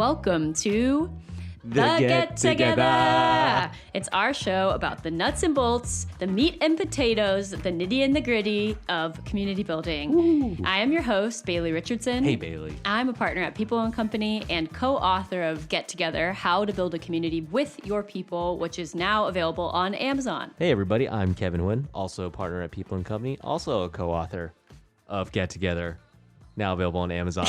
Welcome to The Get Together. It's our show about the nuts and bolts, the meat and potatoes, the nitty and the gritty of community building. Ooh. I am your host, Bailey Richardson. Hey, Bailey. I'm a partner at People & Company and co-author of Get Together, How to Build a Community with Your People, which is now available on Amazon. Hey, everybody. I'm Kevin Nguyen, also a partner at People & Company, also a co-author of Get Together, now available on Amazon.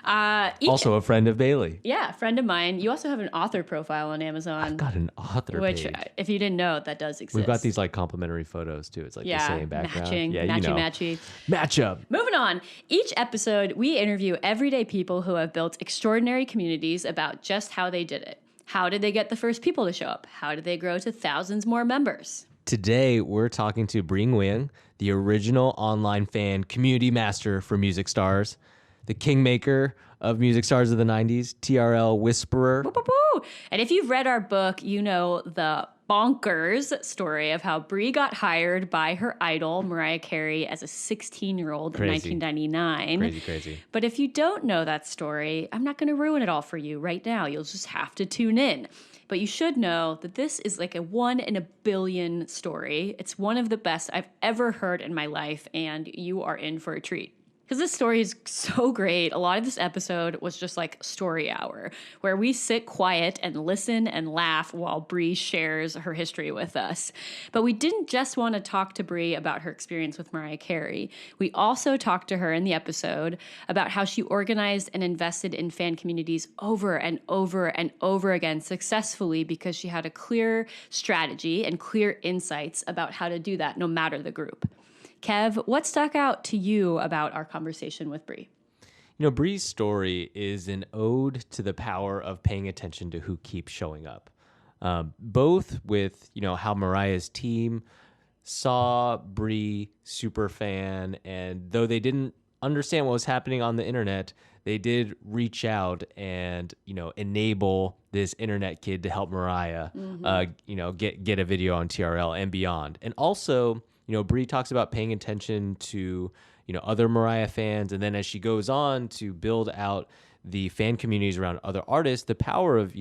Also a friend of Bailey. Yeah, a friend of mine. You also have an author profile on Amazon. I've got an author which, page. If you didn't know, that does exist. We've got these like complimentary photos too. It's like the same background. Matchy. Match up. Moving on. Each episode, we interview everyday people who have built extraordinary communities about just how they did it. How did they get the first people to show up? How did they grow to thousands more members? Today, we're talking to Bree Nguyen, the original online fan community master for music stars, the kingmaker of music stars of the 90s, TRL whisperer. Woo, woo, woo. And if you've read our book, you know the bonkers story of how Bree got hired by her idol, Mariah Carey, as a 16-year-old in 1999. Crazy. But if you don't know that story, I'm not going to ruin it all for you right now. You'll just have to tune in. But you should know that this is like a 1 in a billion story. It's one of the best I've ever heard in my life, and you are in for a treat. Because this story is so great. A lot of this episode was just like story hour, where we sit quiet and listen and laugh while Bree shares her history with us. But we didn't just want to talk to Bree about her experience with Mariah Carey. We also talked to her in the episode about how she organized and invested in fan communities over and over and over again successfully because she had a clear strategy and clear insights about how to do that no matter the group. Kev, what stuck out to you about our conversation with Bree? You know, Bree's story is an ode to the power of paying attention to who keeps showing up. Both with, how Mariah's team saw Bree, super fan, and though they didn't understand what was happening on the internet, they did reach out and, enable this internet kid to help Mariah, get a video on TRL and beyond. And also, Bree talks about paying attention to, other Mariah fans. And then as she goes on to build out the fan communities around other artists, the power of,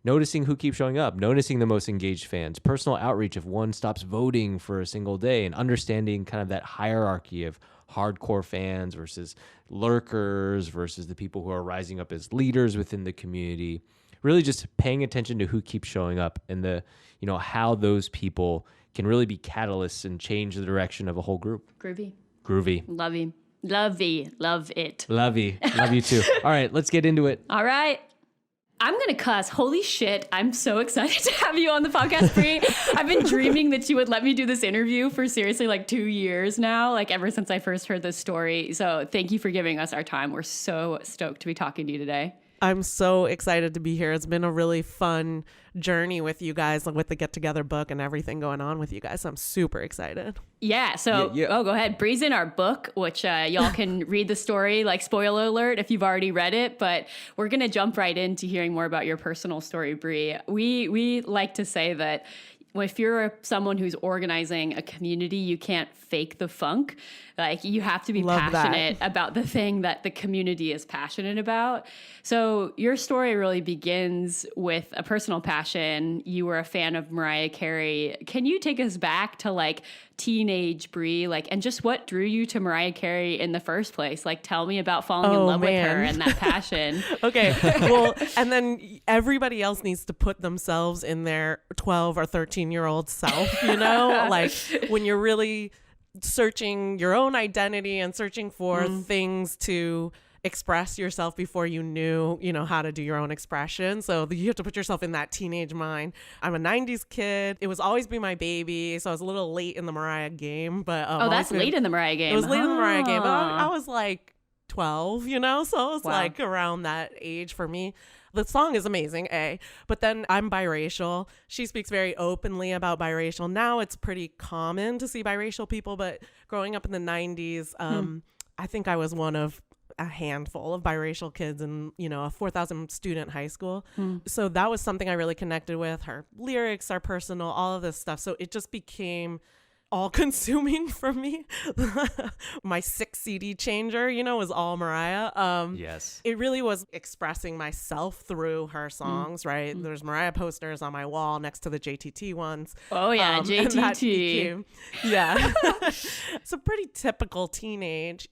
noticing who keeps showing up, noticing the most engaged fans, personal outreach if one stops voting for a single day, and understanding kind of that hierarchy of hardcore fans versus lurkers versus the people who are rising up as leaders within the community. Really just paying attention to who keeps showing up and the, how those people can really be catalysts and change the direction of a whole group. Groovy. Love it. Love you too. All right, let's get into it. All right. I'm going to cuss. Holy shit. I'm so excited to have you on the podcast, Bree. I've been dreaming that you would let me do this interview for seriously like 2 years now, like ever since I first heard this story. So thank you for giving us our time. We're so stoked to be talking to you today. I'm so excited to be here. It's been a really fun journey with you guys, with the Get Together book and everything going on with you guys. I'm super excited. Yeah. So, go ahead. Bree's in our book, which y'all can read the story, like spoiler alert, if you've already read it. But we're going to jump right into hearing more about your personal story, Bree. We like to say that if you're someone who's organizing a community, you can't fake the funk. Like, you have to be passionate about the thing that the community is passionate about. So your story really begins with a personal passion. You were a fan of Mariah Carey. Can you take us back to like teenage Bree, and just what drew you to Mariah Carey in the first place? Like, tell me about falling in love with her and that passion. Okay. Well, and then everybody else needs to put themselves in their 12 or 13-year-old self, like when you're really searching your own identity and searching for things to express yourself before you knew, how to do your own expression. So you have to put yourself in that teenage mind. I'm a 90s kid. It was Always Be My Baby. So I was a little late in the Mariah game, but that's late in the Mariah game. It was late in the Mariah game, but I was like 12, so it was like around that age for me. The song is amazing, but then I'm biracial. She speaks very openly about biracial. Now it's pretty common to see biracial people, but growing up in the 90s, I think I was one of a handful of biracial kids in, a 4,000 student high school. So that was something I really connected with. Her lyrics are personal, all of this stuff. So it just became all consuming for me. My 6 CD changer, was all Mariah. Yes. It really was expressing myself through her songs, right? There's Mariah posters on my wall next to the JTT ones. Oh yeah, and JTT. that became, yeah. It's a pretty typical teenage,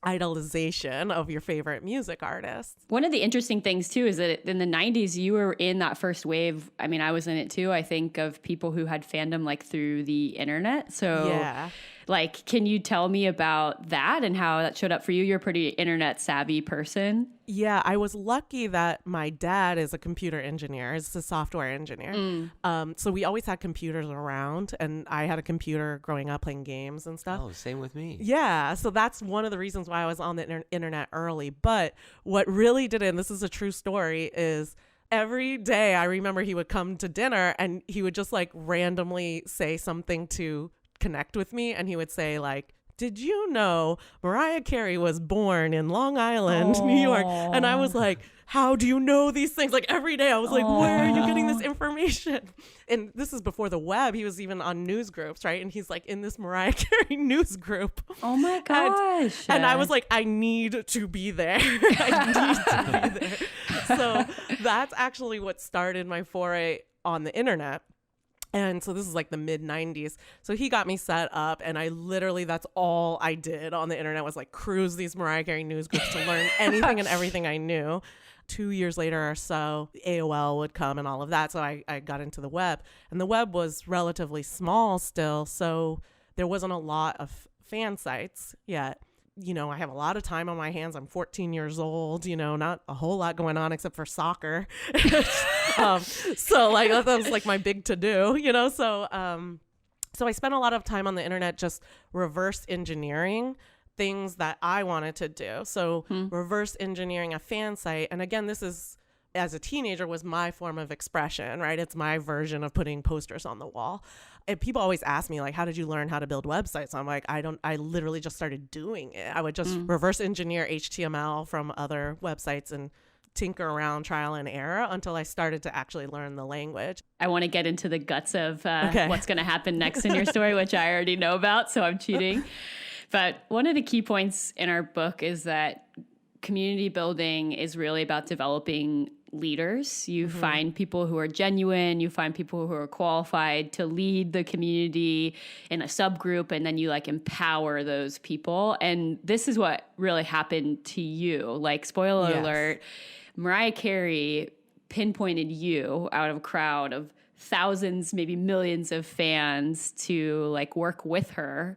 idolization of your favorite music artist. One of the interesting things too is that in the 90s you were in that first wave. I mean, I was in it too, I think, of people who had fandom like through the internet. So yeah. Like, can you tell me about that and how that showed up for you? You're a pretty internet savvy person. Yeah, I was lucky that my dad is a computer engineer. He's a software engineer. So we always had computers around, and I had a computer growing up playing games and stuff. Oh, same with me. Yeah, so that's one of the reasons why I was on the internet early. But what really did it, and this is a true story, is every day I remember he would come to dinner and he would just like randomly say something to connect with me, and he would say like, did you know Mariah Carey was born in Long Island, New York? And I was like, how do you know these things? Like every day I was like, where are you getting this information? And this is before the web. He was even on news groups, right? And he's like in this Mariah Carey news group. Oh my gosh. And I was like, I need to be there. I need to be there. So that's actually what started my foray on the internet. And so this is like the mid 90s. So he got me set up, and I literally, that's all I did on the internet was like cruise these Mariah Carey news groups to learn anything and everything I knew. 2 years later or so, AOL would come and all of that. So I got into the web, and the web was relatively small still. So there wasn't a lot of fan sites yet. I have a lot of time on my hands. I'm 14 years old, not a whole lot going on except for soccer. So like that was like my big to do, so I spent a lot of time on the internet just reverse engineering things that I wanted to do. So reverse engineering a fan site. And again, this is, as a teenager, was my form of expression, right? It's my version of putting posters on the wall. And people always ask me, like, how did you learn how to build websites? I'm like, I literally just started doing it. I would just reverse engineer HTML from other websites and tinker around, trial and error, until I started to actually learn the language. I want to get into the guts of what's going to happen next in your story, which I already know about, so I'm cheating. But one of the key points in our book is that community building is really about developing leaders. You find people who are genuine, you find people who are qualified to lead the community in a subgroup, and then you like empower those people. And this is what really happened to you. Like, spoiler alert, Mariah Carey pinpointed you out of a crowd of thousands, maybe millions of fans to like work with her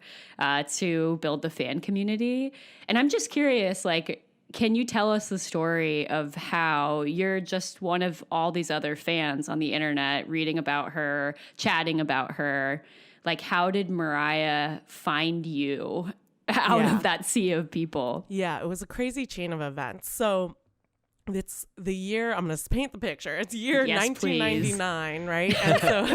to build the fan community. And I'm just curious, like, can you tell us the story of how you're just one of all these other fans on the internet reading about her, chatting about her? Like, how did Mariah find you out of that sea of people? Yeah, it was a crazy chain of events. So it's the year, I'm going to paint the picture. It's year 1999, please. Right? And so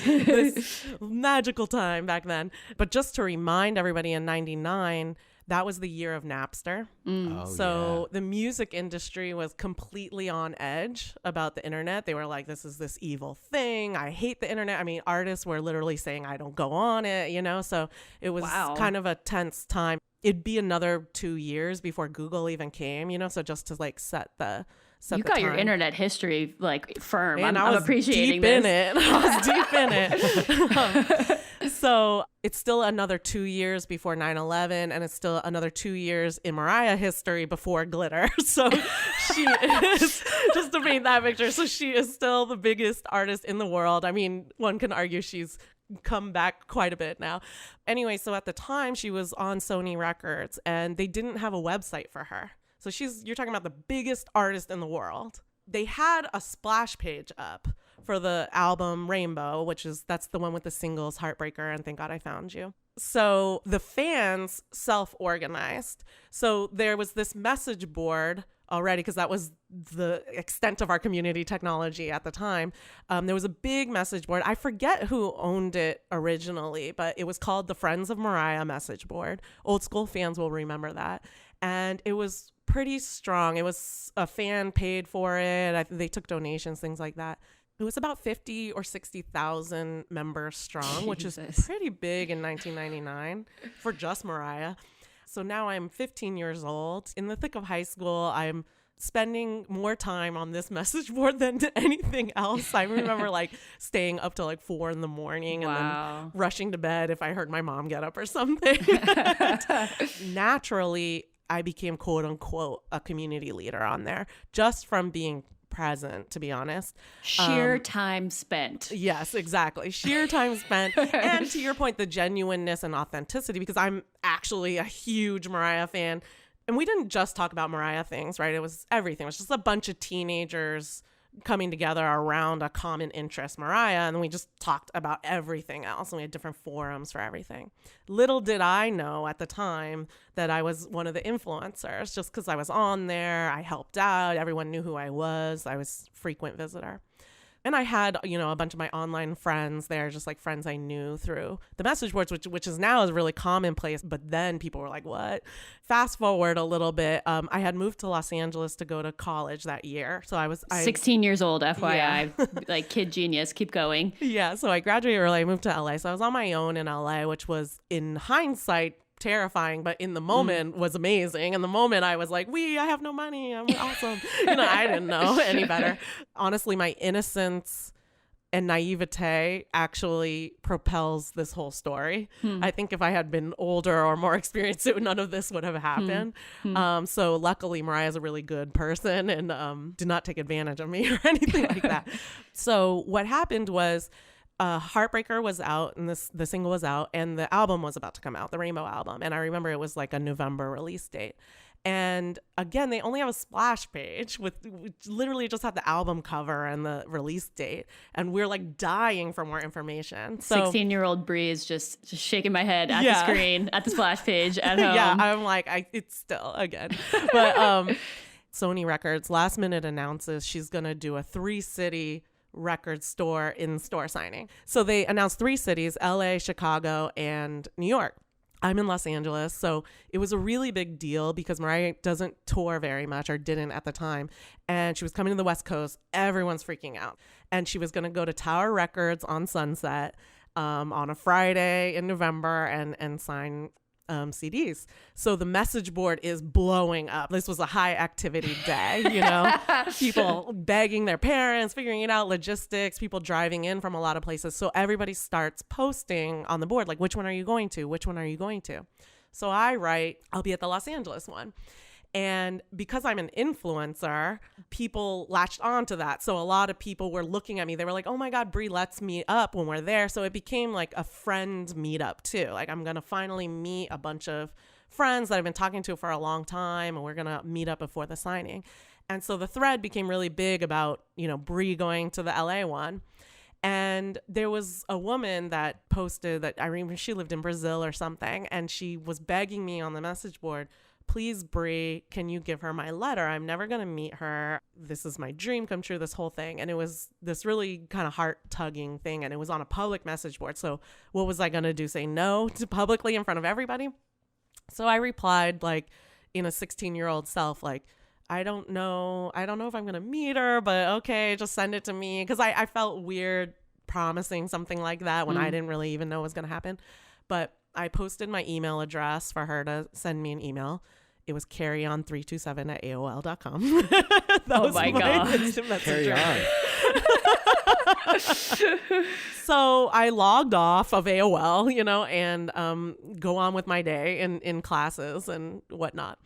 this magical time back then. But just to remind everybody, in 99, that was the year of Napster. So the music industry was completely on edge about the internet. They were like, this evil thing. I hate the internet. I mean, artists were literally saying, I don't go on it, So it was kind of a tense time. It'd be another 2 years before Google even came, So just to like set the you got your internet history like firm. And I'm appreciating deep this. I was deep in it. So it's still another 2 years before 9/11, and it's still another 2 years in Mariah history before glitter. So she is, just to paint that picture, so she is still the biggest artist in the world. I mean, one can argue she's come back quite a bit now. Anyway, so at the time she was on Sony Records, and they didn't have a website for her. So you're talking about the biggest artist in the world. They had a splash page up for the album Rainbow, that's the one with the singles Heartbreaker and Thank God I Found You. So the fans self-organized. So there was this message board already, because that was the extent of our community technology at the time. There was a big message board. I forget who owned it originally, but it was called the Friends of Mariah message board. Old school fans will remember that. And it was pretty strong. It was a fan paid for it. They took donations, things like that. It was about 50 or 60,000 members strong, which is Jesus. pretty big in 1999 for just Mariah. So now I'm 15 years old. In the thick of high school, I'm spending more time on this message board than to anything else. I remember like staying up till like 4 a.m. and then rushing to bed if I heard my mom get up or something. Naturally, I became quote unquote a community leader on there just from being present, to be honest. Sheer time spent. Yes, exactly. Sheer time spent. And to your point, the genuineness and authenticity, because I'm actually a huge Mariah fan. And we didn't just talk about Mariah things, right? It was everything. It was just a bunch of teenagers coming together around a common interest, Mariah, and we just talked about everything else, and we had different forums for everything. Little did I know at the time that I was one of the influencers, just because I was on there, I helped out, everyone knew who I was a frequent visitor. And I had, a bunch of my online friends there, just like friends I knew through the message boards, which is now is really commonplace. But then people were like, what? Fast forward a little bit. I had moved to Los Angeles to go to college that year. So I was 16 years old, FYI, like kid genius. Keep going. Yeah. So I graduated early. I moved to LA. So I was on my own in LA, which was in hindsight terrifying, but in the moment was amazing. In the moment I was like, I have no money, I'm awesome. I didn't know any better. Honestly, my innocence and naivete actually propels this whole story. I think if I had been older or more experienced, none of this would have happened. So luckily Mariah's a really good person and did not take advantage of me or anything like that. So what happened was Heartbreaker was out and the single was out and the album was about to come out, the Rainbow album. And I remember it was like a November release date. And again, they only have a splash page which literally just had the album cover and the release date. And we're like dying for more information. So 16-year-old Bree is just shaking my head at the screen, at the splash page at home. Yeah, I'm like, it's still again. But Sony Records last minute announces she's going to do a 3-city record store in-store signing. So they announced 3 cities, LA, Chicago, and New York. I'm in Los Angeles, so it was a really big deal because Mariah doesn't tour very much or didn't at the time. And she was coming to the West Coast. Everyone's freaking out. And she was going to go to Tower Records on Sunset on a Friday in November and sign CDs. So the message board is blowing up. This was a high activity day, people begging their parents, figuring it out, logistics, people driving in from a lot of places. So everybody starts posting on the board, like, which one are you going to? Which one are you going to? So I write, I'll be at the Los Angeles one. And because I'm an influencer, people latched on to that. So a lot of people were looking at me. They were like, oh my God, Bree, let's meet up when we're there. So it became like a friend meetup too. Like I'm going to finally meet a bunch of friends that I've been talking to for a long time. And we're going to meet up before the signing. And so the thread became really big about, Bree going to the LA one. And there was a woman that posted that I remember she lived in Brazil or something. And she was begging me on the message board, please, Bree, can you give her my letter? I'm never going to meet her. This is my dream come true, this whole thing. And it was this really kind of heart-tugging thing. And it was on a public message board. So what was I going to do? Say no to publicly in front of everybody? So I replied like in a 16-year-old self, like, I don't know if I'm going to meet her, but okay, just send it to me. Because I felt weird promising something like that when I didn't really even know what was going to happen. But I posted my email address for her to send me an email. It was carryon327@aol.com. Oh my God. Carry on. So I logged off of AOL, and go on with my day in classes and whatnot.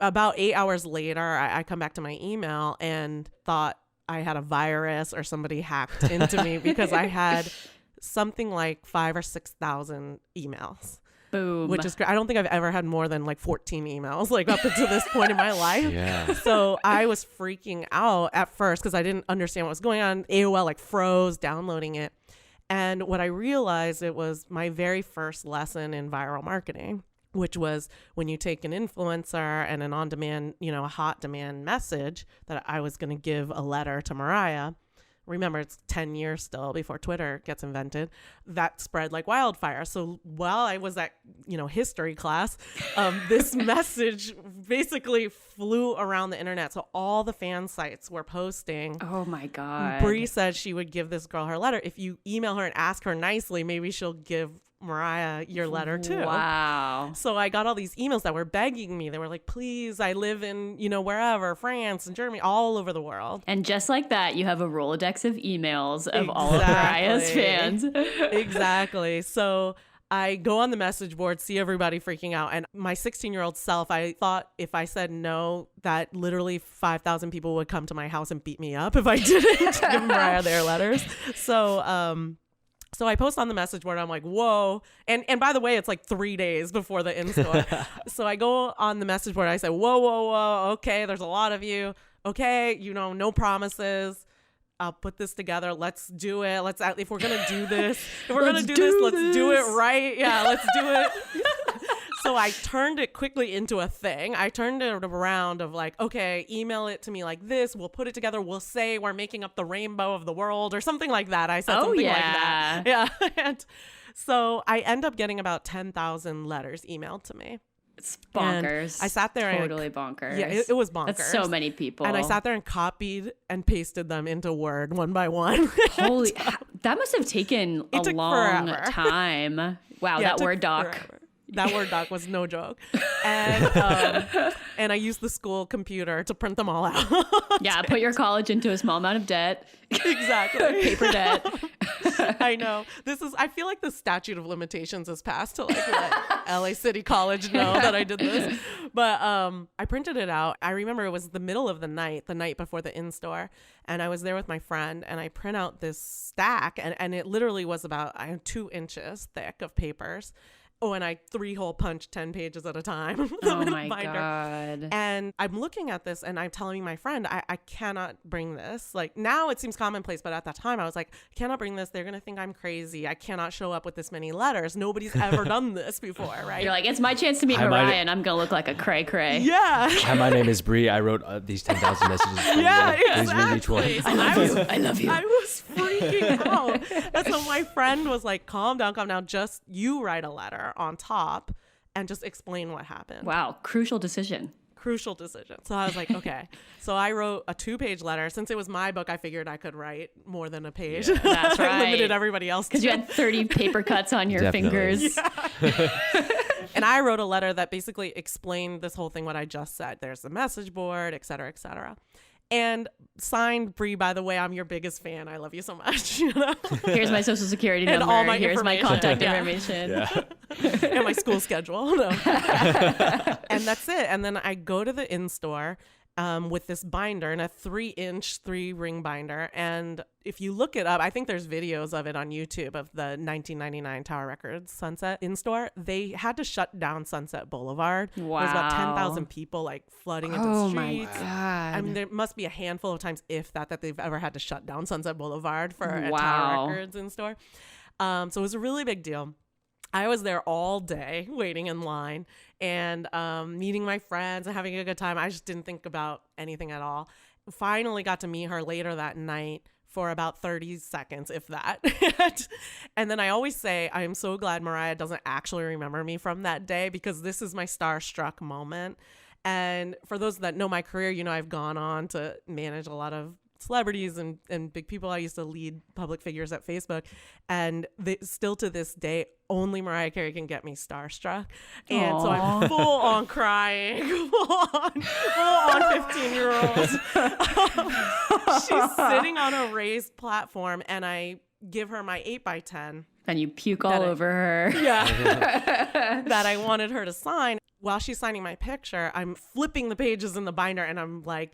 About 8 hours later, I come back to my email and thought I had a virus or somebody hacked into me because I had something like 5,000 or 6,000 emails. Boom. Which is great. I don't think I've ever had more than like 14 emails like up until this point in my life. Yeah. So I was freaking out at first because I didn't understand what was going on. AOL like froze downloading it. And what I realized, it was my very first lesson in viral marketing, which was when you take an influencer and an on-demand, a hot demand message that I was going to give a letter to Mariah. Remember, it's 10 years still before Twitter gets invented. That spread like wildfire. So while I was at, history class, this message basically flew around the internet. So all the fan sites were posting. Oh my God. Bree said she would give this girl her letter. If you email her and ask her nicely, maybe she'll give Mariah your letter too. Wow. So I got all these emails that were begging me. They were like, please, I live in, wherever, France and Germany, all over the world. And just like that, you have a Rolodex of emails of all of Mariah's fans. Exactly. So I go on the message board, see everybody freaking out. And my 16-year-old self, I thought if I said no, that literally 5,000 people would come to my house and beat me up if I didn't give Mariah their letters. So I post on the message board. I'm like, whoa. And by the way, it's like 3 days before the in-store. So I go on the message board. I say, whoa. Okay, there's a lot of you. Okay, no promises. I'll put this together. Let's do it. If we're going to do this, let's do it right. Yeah, let's do it. So I turned it quickly into a thing. I turned it around of like, okay, email it to me like this. We'll put it together. We'll say we're making up the rainbow of the world or something like that. I said something like that. Yeah. And so I end up getting about 10,000 letters emailed to me. It's bonkers. And I sat there totally bonkers. Yeah, it was bonkers. That's so many people. And I sat there and copied and pasted them into Word one by one. Holy, that must have taken a long time. Wow, yeah, that Word doc. Forever. That Word doc was no joke. And I used the school computer to print them all out. Yeah, put your college into a small amount of debt. Exactly. Paper debt. I know. I feel like the statute of limitations has passed to like let LA City College know that I did this. But I printed it out. I remember it was the middle of the night before the in-store. And I was there with my friend and I print out this stack and it literally was about 2 inches thick of papers. Oh, and I 3-hole punched 10 pages at a time. Oh my God. And I'm looking at this and I'm telling my friend, I cannot bring this. Like now it seems commonplace, but at that time I was like, I cannot bring this. They're going to think I'm crazy. I cannot show up with this many letters. Nobody's ever done this before, right? You're like, it's my chance to meet Mariah and I'm going to look like a cray-cray. Yeah. Hi, my name is Bree. I wrote these 10,000 messages. Yeah, Please read each one. I love you. I was freaking out. And so my friend was like, calm down. Just you write a letter on top and just explain what happened. Wow. Crucial decision. So I was like, okay. So I wrote a 2-page letter. Since it was my book, I figured I could write more than a page. Yeah. That's right. I limited everybody else. Because you had 30 paper cuts on your fingers. Yeah. And I wrote a letter that basically explained this whole thing, what I just said. There's the message board, et cetera, et cetera. And signed, Bree, by the way, I'm your biggest fan. I love you so much. Here's my social security number. And all my Here's my contact information. Yeah. And my school schedule. No. And that's it. And then I go to the in-store with this binder and a 3-inch 3-ring binder. And if you look it up, I think there's videos of it on YouTube of the 1999 Tower Records Sunset in-store. They had to shut down Sunset Boulevard. Wow. There's about 10,000 people like flooding into the Oh streets. my God. I mean, there must be a handful of times, if that they've ever had to shut down Sunset Boulevard for a Wow. Tower Records in-store. So it was a really big deal. I was there all day waiting in line and meeting my friends and having a good time. I just didn't think about anything at all. Finally got to meet her later that night for about 30 seconds, if that. And then I always say, I am so glad Mariah doesn't actually remember me from that day because this is my starstruck moment. And for those that know my career, I've gone on to manage a lot of celebrities and big people. I used to lead public figures at Facebook, and still to this day, only Mariah Carey can get me starstruck. And so I'm full on crying, full on 15-year-old. She's sitting on a raised platform, and I give her my 8x10. And you puke all over her. Yeah. That I wanted her to sign. While she's signing my picture, I'm flipping the pages in the binder, and I'm like,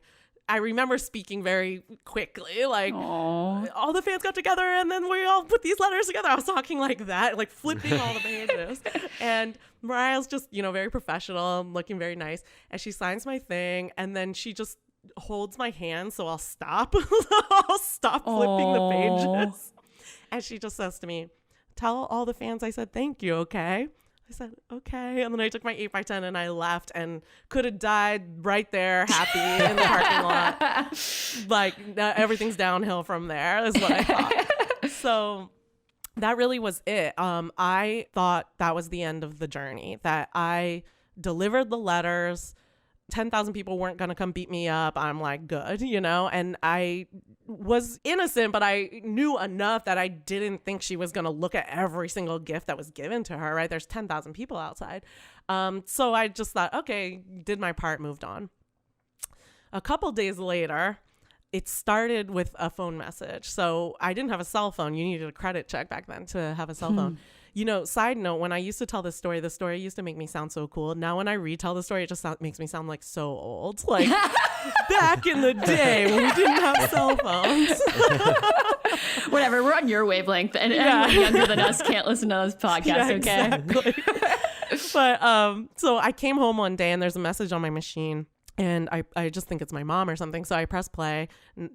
I remember speaking very quickly, like, all the fans got together and then we all put these letters together. I was talking like that, like flipping all the pages. And Mariah's just, very professional and looking very nice. And she signs my thing and then she just holds my hand so I'll stop. I'll stop flipping the pages. And she just says to me, tell all the fans I said thank you, okay? I said, okay. And then I took my 8x10 and I left and could have died right there, happy in the parking lot. Like, everything's downhill from there is what I thought. So that really was it. I thought that was the end of the journey, that I delivered the letters. 10,000 people weren't going to come beat me up. I'm like, good, you know? And I was innocent, but I knew enough that I didn't think she was going to look at every single gift that was given to her, right? There's 10,000 people outside. So I just thought, okay, did my part, moved on. A couple days later, it started with a phone message. So I didn't have a cell phone. You needed a credit check back then to have a cell phone. You know, side note, when I used to tell the story used to make me sound so cool. Now when I retell the story, it just makes me sound like so old. Like back in the day when we didn't have cell phones. Whatever, we're on your wavelength, and anyone younger than us can't listen to this podcast, okay? Exactly. But so I came home one day and there's a message on my machine, and I just think it's my mom or something. So I press play,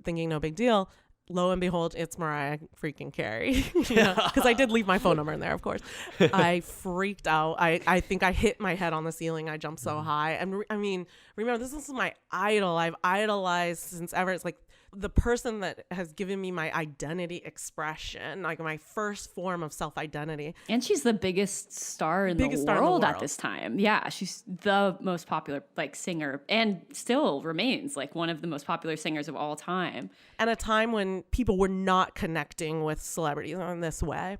thinking no big deal. Lo and behold, it's Mariah freaking Carey. Because I did leave my phone number in there, of course. I freaked out. I think I hit my head on the ceiling. I jumped so high. And I mean, remember, this is my idol. I've idolized since ever. It's like the person that has given me my identity expression, like my first form of self-identity. And she's the biggest star in the world at this time. Yeah, she's the most popular singer, and still remains like one of the most popular singers of all time. And a time when people were not connecting with celebrities in this way.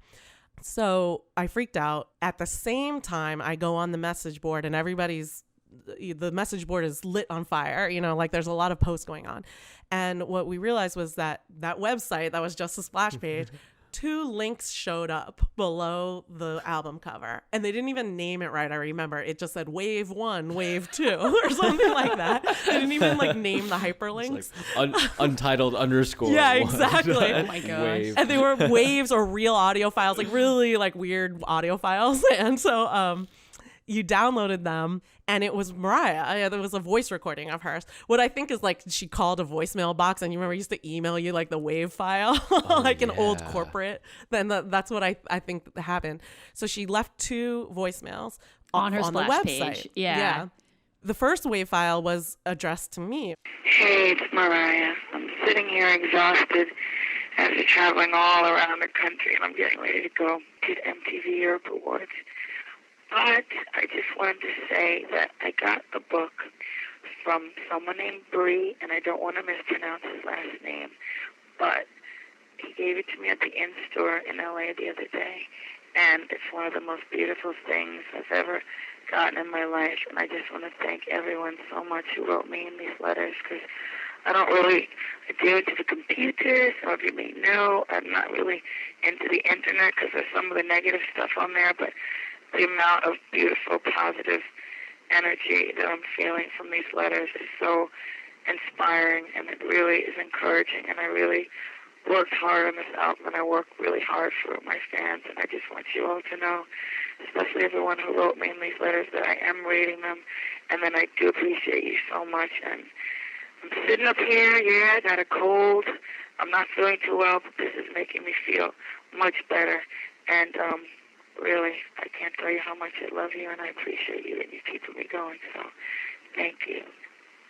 So I freaked out. At the same time, I go on the message board, and the message board is lit on fire, like there's a lot of posts going on. And what we realized was that website that was just a splash page, 2 links showed up below the album cover, and they didn't even name it right. I remember it just said wave 1, wave 2 or something like that. They didn't even name the hyperlinks. Untitled _ Yeah, exactly. Oh my gosh. Wave. And they were waves or real audio files, really weird audio files. And so you downloaded them, and it was Mariah. There was a voice recording of hers. What I think is she called a voicemail box, and you remember I used to email you the wave file, an old corporate. Then that's what I think happened. So she left 2 voicemails on her the splash website. Page. Yeah. The first wave file was addressed to me. Hey, it's Mariah. I'm sitting here exhausted after traveling all around the country, and I'm getting ready to go to the MTV Europe Awards. But I just wanted to say that I got a book from someone named Bree, and I don't want to mispronounce his last name, but he gave it to me at the in-store in LA the other day, and it's one of the most beautiful things I've ever gotten in my life, and I just want to thank everyone so much who wrote me in these letters, because I don't really adhere to the computer. Some of you may know I'm not really into the internet because there's some of the negative stuff on there, but the amount of beautiful, positive energy that I'm feeling from these letters is so inspiring, and it really is encouraging. And I really worked hard on this album, and I worked really hard for my fans. And I just want you all to know, especially everyone who wrote me in these letters, that I am reading them, and then I do appreciate you so much. And I'm sitting up here, I got a cold. I'm not feeling too well, but this is making me feel much better. And really, I can't tell you how much I love you, and I appreciate you, and you're keeping me going. So, thank you.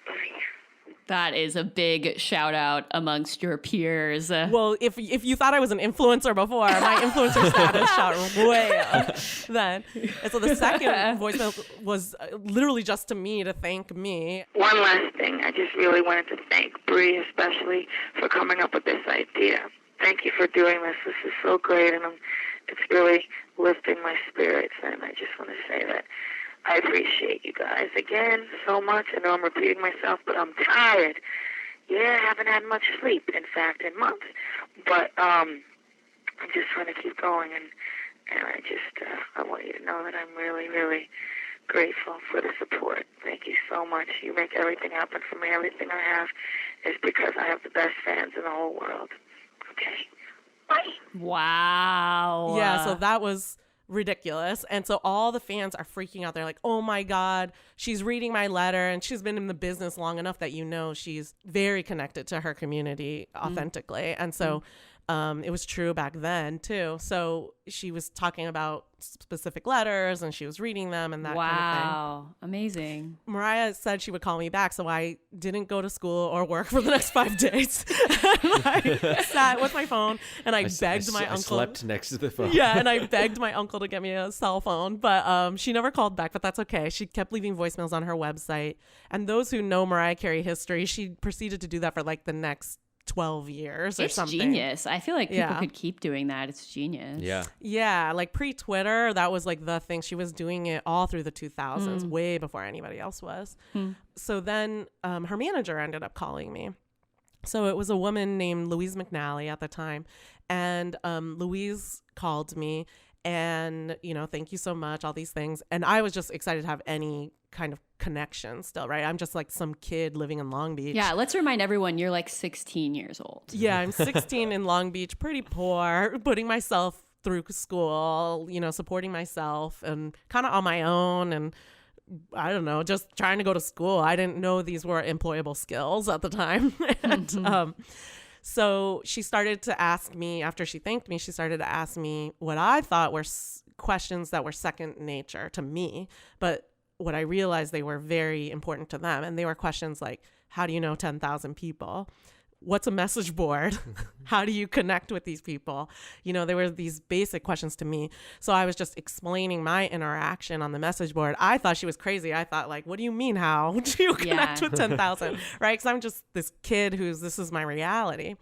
Bye. That is a big shout out amongst your peers. Well, if you thought I was an influencer before, my influencer status shot way up then. And so the second voicemail was literally just to me, to thank me. One last thing. I just really wanted to thank Bree especially for coming up with this idea. Thank you for doing this. This is so great, and it's really lifting my spirits, and I just want to say that I appreciate you guys again so much. I know I'm repeating myself, but I'm tired. I haven't had much sleep, in fact, in months. But I'm just trying to keep going, and I want you to know that I'm really, really grateful for the support. Thank you so much. You make everything happen for me. Everything I have is because I have the best fans in the whole world. Okay. Bye. Wow. Yeah, so that was ridiculous. And so all the fans are freaking out. They're like, oh my God, she's reading my letter, and she's been in the business long enough that she's very connected to her community authentically. And so It was true back then too. So she was talking about specific letters and she was reading them and that kind of thing. Wow. Amazing. Mariah said she would call me back, so I didn't go to school or work for the next 5 days. I sat with my phone and I begged my uncle. I slept next to the phone. Yeah, and I begged my uncle to get me a cell phone, but she never called back, but that's okay. She kept leaving voicemails on her website. And those who know Mariah Carey history, she proceeded to do that for like the next 12 years or something. It's genius. I feel like people could keep doing that. It's genius. Yeah, like pre-Twitter, that was like the thing. She was doing it all through the 2000s, way before anybody else was. So then her manager ended up calling me. So it was a woman named Louise McNally at the time. And Louise called me and, you know, thank you so much, all these things. And I was just excited to have any kind of connection still, right? I'm just like some kid living in Long Beach. Yeah, let's remind everyone you're like 16 years old. Yeah, I'm 16 in Long Beach, pretty poor, putting myself through school, you know, supporting myself and kind of on my own and I don't know, just trying to go to school. I didn't know these were employable skills at the time. And so she started to ask me, after she thanked me, she started to ask me what I thought were questions that were second nature to me, but what I realized they were very important to them. And they were questions like, how do you know 10,000 people? What's a message board? How do you connect with these people? You know, there were these basic questions to me. So I was just explaining my interaction on the message board. I thought she was crazy. I thought like, what do you mean? How do you connect with 10,000? Right? Because I'm just this kid this is my reality.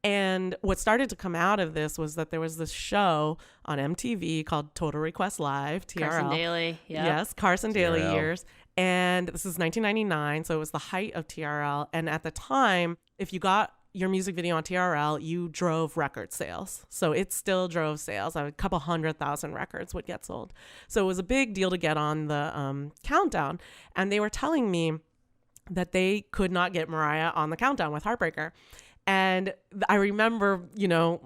And what started to come out of this was that there was this show on MTV called Total Request Live, TRL. Carson Daly. Yep. Yes, Carson Daly TRL. years. And this is 1999, so it was the height of TRL. And at the time, if you got your music video on TRL, you drove record sales. So it still drove sales. A couple 100,000 records would get sold. So it was a big deal to get on the countdown. And they were telling me that they could not get Mariah on the countdown with Heartbreaker. And I remember, you know,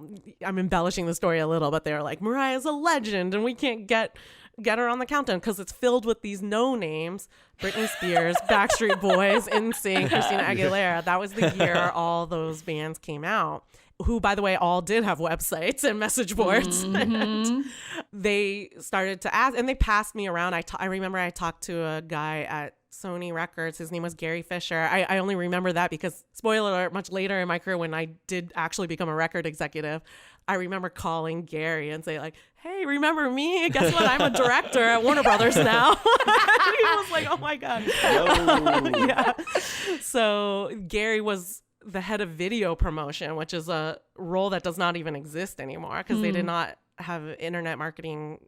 I'm embellishing the story a little, but they were like, Mariah's a legend and we can't get her on the countdown because it's filled with these no names: Britney Spears, Backstreet Boys, NSYNC, Christina Aguilera. That was the year all those bands came out, who, by the way, all did have websites and message boards. And they started to ask, and they passed me around. I remember I talked to a guy at Sony Records. His name was Gary Fisher. I only remember that because, spoiler alert, much later in my career when I did actually become a record executive, I remember calling Gary and say like, hey, remember me? Guess what? I'm a director at Warner Brothers now. He was like, oh my God. Yeah. So Gary was the head of video promotion, which is a role that does not even exist anymore because they did not have internet marketing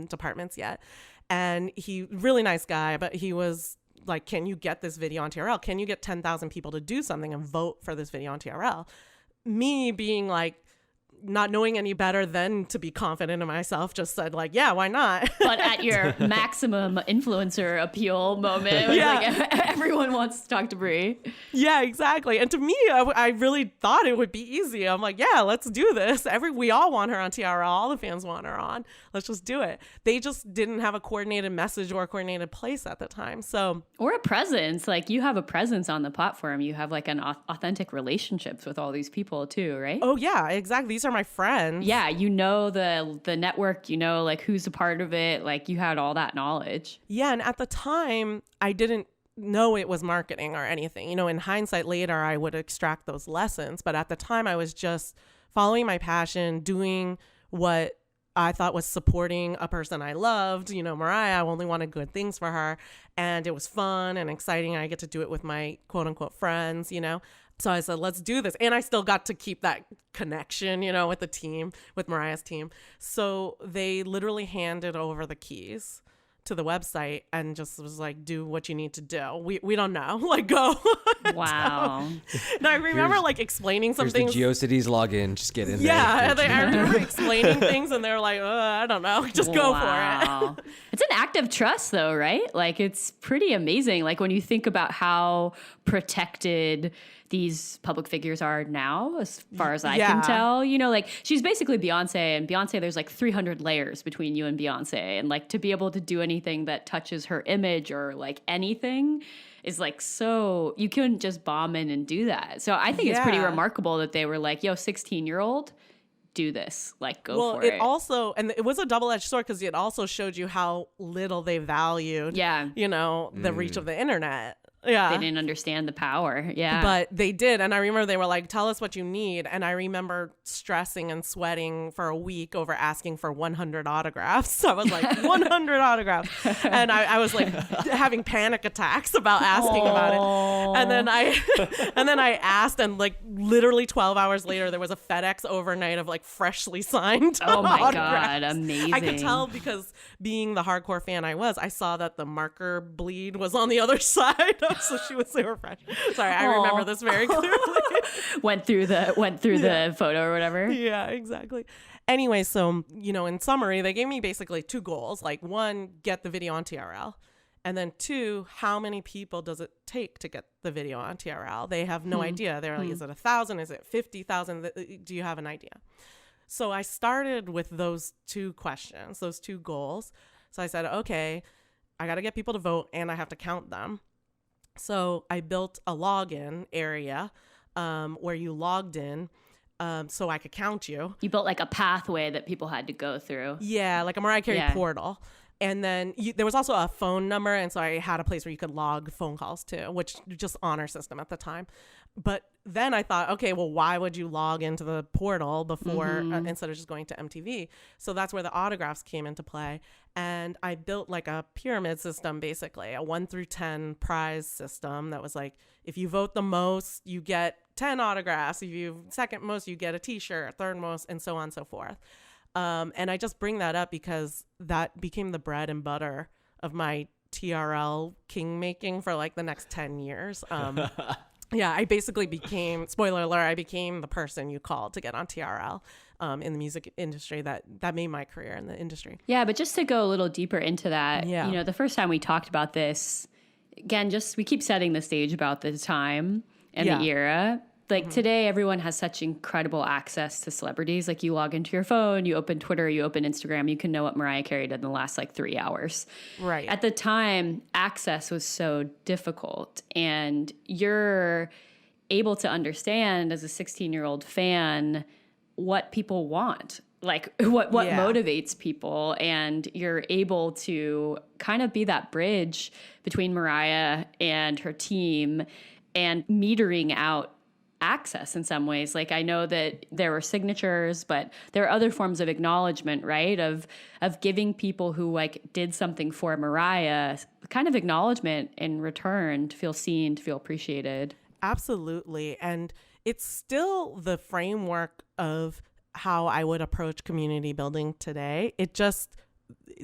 departments yet. And he, really nice guy, but he was like, can you get this video on TRL? Can you get 10,000 people to do something and vote for this video on TRL? Me being like, not knowing any better than to be confident in myself, just said like, yeah, why not? But at your maximum influencer appeal moment, it was like everyone wants to talk to Bree. Yeah, exactly. And to me, I really thought it would be easy. I'm like, yeah, let's do this. We all want her on TRL. All the fans want her on. Let's just do it. They just didn't have a coordinated message or a coordinated place at the time. So, or a presence. Like you have a presence on the platform. You have like an authentic relationships with all these people too, right? Oh yeah, exactly. These are my friends. Yeah, you know the network, you know like who's a part of it, like you had all that knowledge. Yeah, and at the time I didn't know it was marketing or anything. You know, in hindsight later I would extract those lessons, but at the time I was just following my passion, doing what I thought was supporting a person I loved. You know, Mariah, I only wanted good things for her, and it was fun and exciting. I get to do it with my quote unquote friends, you know. So I said, let's do this. And I still got to keep that connection, you know, with the team, with Mariah's team. So they literally handed over the keys to the website and just was like, do what you need to do. We don't know. Like, go. Wow. And I remember like explaining some things. Here's the GeoCities login. Just get in there. Yeah. I remember explaining things and they're like, I don't know. Just go for it. It's an act of trust though, right? Like it's pretty amazing. Like when you think about how protected these public figures are now, as far as I can tell. You know, like she's basically Beyonce, and Beyonce, there's like 300 layers between you and Beyonce. And like to be able to do anything that touches her image or like anything is like, so you couldn't just bomb in and do that. So I think it's pretty remarkable that they were like, yo, 16-year-old, do this, like go for it. Well, it also, and it was a double-edged sword because it also showed you how little they valued, you know, the reach of the internet. Yeah. They didn't understand the power. Yeah. But they did. And I remember they were like, tell us what you need. And I remember stressing and sweating for a week over asking for 100 autographs. So I was like, 100 autographs. And I was like having panic attacks about asking about it. And then I asked, and like literally 12 hours later, there was a FedEx overnight of like freshly signed autographs. God, amazing. I could tell because being the hardcore fan I was, I saw that the marker bleed was on the other side. So she was super fresh. Sorry, I remember this very clearly. went through the photo or whatever. Yeah, exactly. Anyway, so, you know, in summary, they gave me basically 2 goals. Like 1, get the video on TRL. And then 2, how many people does it take to get the video on TRL? They have no idea. They're like, is it 1,000? Is it 50,000? Do you have an idea? So I started with those 2 questions, those 2 goals. So I said, okay, I got to get people to vote and I have to count them. So I built a login area where you logged in so I could count you. You built like a pathway that people had to go through. Yeah, like a Mariah Carey portal. And then there was also a phone number. And so I had a place where you could log phone calls to, which just honor system at the time. But then I thought, okay, well, why would you log into the portal before instead of just going to MTV? So that's where the autographs came into play. And I built like a pyramid system, basically, a 1 through 10 prize system that was like, if you vote the most, you get 10 autographs. If you second most, you get a t-shirt, third most, and so on and so forth. And I just bring that up because that became the bread and butter of my TRL king making for like the next 10 years. Yeah, I basically became, spoiler alert, I became the person you called to get on TRL in the music industry that made my career in the industry. Yeah, but just to go a little deeper into that, you know, the first time we talked about this, again, just we keep setting the stage about the time and the era. Like today, everyone has such incredible access to celebrities. Like you log into your phone, you open Twitter, you open Instagram, you can know what Mariah Carey did in the last like 3 hours. Right. At the time, access was so difficult, and you're able to understand as a 16-year-old fan what people want, like what motivates people, and you're able to kind of be that bridge between Mariah and her team and metering out access in some ways. Like I know that there were signatures, but there are other forms of acknowledgement, right? Of giving people who like did something for Mariah kind of acknowledgement in return to feel seen, to feel appreciated. Absolutely. And it's still the framework of how I would approach community building today. It just,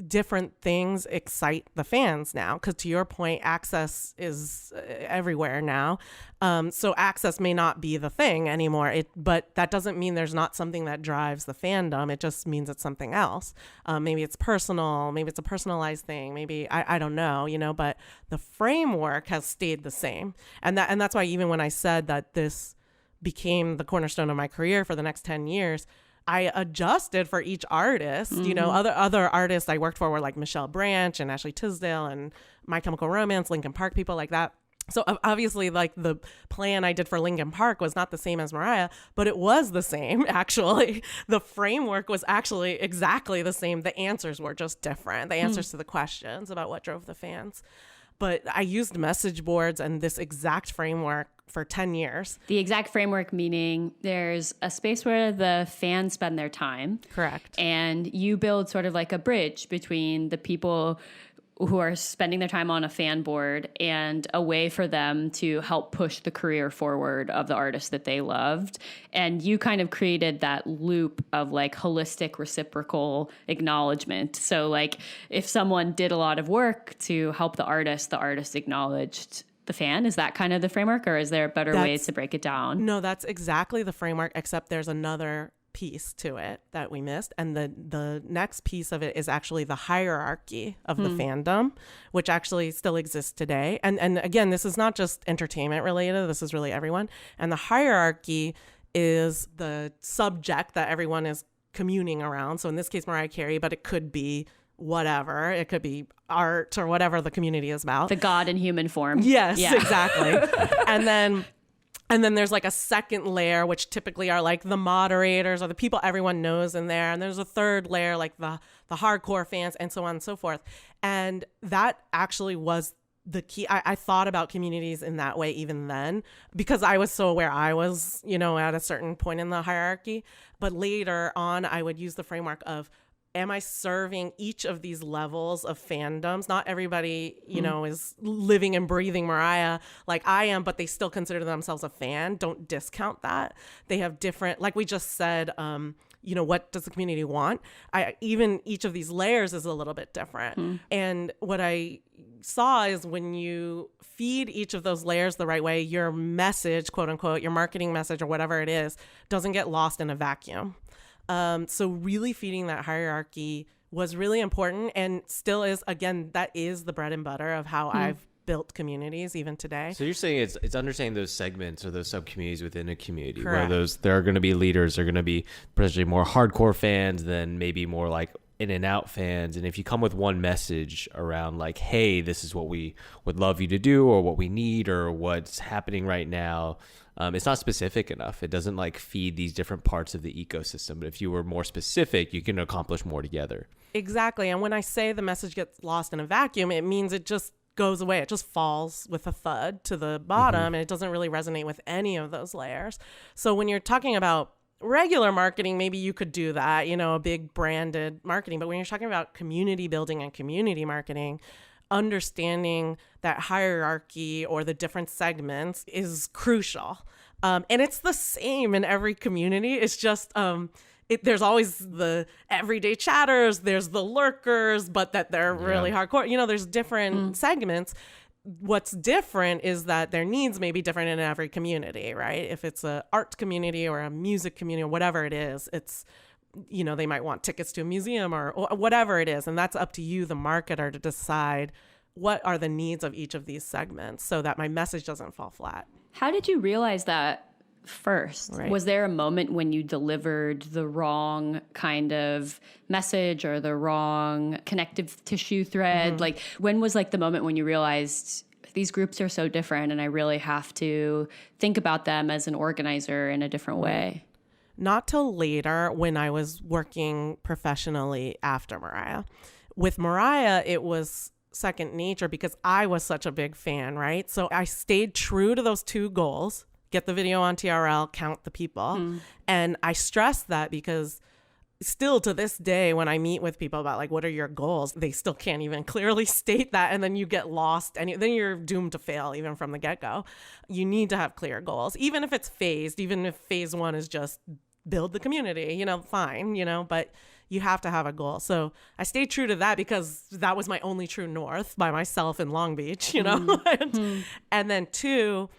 different things excite the fans now, because to your point, access is everywhere now. So access may not be the thing anymore, but that doesn't mean there's not something that drives the fandom. It just means it's something else. Maybe it's personal, maybe it's a personalized thing, maybe I don't know, you know, but the framework has stayed the same. And that's why even when I said that this became the cornerstone of my career for the next 10 years, I adjusted for each artist. You know, other artists I worked for were like Michelle Branch and Ashlee Tisdale and My Chemical Romance, Linkin Park, people like that. So obviously, like the plan I did for Linkin Park was not the same as Mariah, but it was the same, actually. The framework was actually exactly the same. The answers were just different. The answers to the questions about what drove the fans. But I used message boards and this exact framework for 10 years. The exact framework meaning there's a space where the fans spend their time. Correct. And you build sort of like a bridge between the people who are spending their time on a fan board and a way for them to help push the career forward of the artist that they loved. And you kind of created that loop of like holistic reciprocal acknowledgement. So like if someone did a lot of work to help the artist acknowledged the fan. Is that kind of the framework, or is there better ways to break it down? No, that's exactly the framework, except there's another piece to it that we missed. And the next piece of it is actually the hierarchy of the fandom, which actually still exists today. And again, this is not just entertainment related. This is really everyone. And the hierarchy is the subject that everyone is communing around. So in this case, Mariah Carey, but it could be whatever. It could be art or whatever the community is about. The God in human form. Yes, Yeah. exactly. And then there's like a second layer, which typically are like the moderators or the people everyone knows in there. And there's a third layer, like the hardcore fans and so on and so forth. And that actually was the key. I thought about communities in that way even then, because I was so aware I was, at a certain point in the hierarchy. But later on, I would use the framework of, am I serving each of these levels of fandoms? Not everybody, is living and breathing Mariah like I am, but they still consider themselves a fan. Don't discount that. They have different, like we just said, what does the community want? Even each of these layers is a little bit different. And what I saw is when you feed each of those layers the right way, your message, quote unquote, your marketing message or whatever it is, doesn't get lost in a vacuum. So really feeding that hierarchy was really important and still is. Again, that is the bread and butter of how I've built communities even today. So you're saying it's understanding those segments or those sub-communities within a community. Correct. Where there are going to be leaders, there are going to be potentially more hardcore fans than maybe more like in and out fans. And if you come with one message around like, hey, this is what we would love you to do or what we need or what's happening right now, it's not specific enough. It doesn't like feed these different parts of the ecosystem. But if you were more specific, you can accomplish more together. Exactly. And when I say the message gets lost in a vacuum, it means it just goes away. It just falls with a thud to the bottom and it doesn't really resonate with any of those layers. So when you're talking about regular marketing, maybe you could do that, a big branded marketing. But when you're talking about community building and community marketing, understanding that hierarchy or the different segments is crucial. And it's the same in every community. It's just, there's always the everyday chatters, there's the lurkers, but that they're really hardcore. There's different segments. What's different is that their needs may be different in every community, right? If it's an art community or a music community or whatever it is, it's, they might want tickets to a museum or whatever it is. And that's up to you, the marketer, to decide what are the needs of each of these segments so that my message doesn't fall flat. How did you realize that first? Right. Was there a moment when you delivered the wrong kind of message or the wrong connective tissue thread? Like, when was like the moment when you realized these groups are so different and I really have to think about them as an organizer in a different way? Not till later, when I was working professionally after Mariah. With Mariah, it was second nature because I was such a big fan, right? So I stayed true to those two goals: get the video on TRL, count the people. And I stress that because still to this day, when I meet with people about like, what are your goals? They still can't even clearly state that. And then you get lost and then you're doomed to fail even from the get-go. You need to have clear goals, even if it's phased, even if phase one is just build the community, fine, but you have to have a goal. So I stayed true to that because that was my only true north by myself in Long Beach, and then two,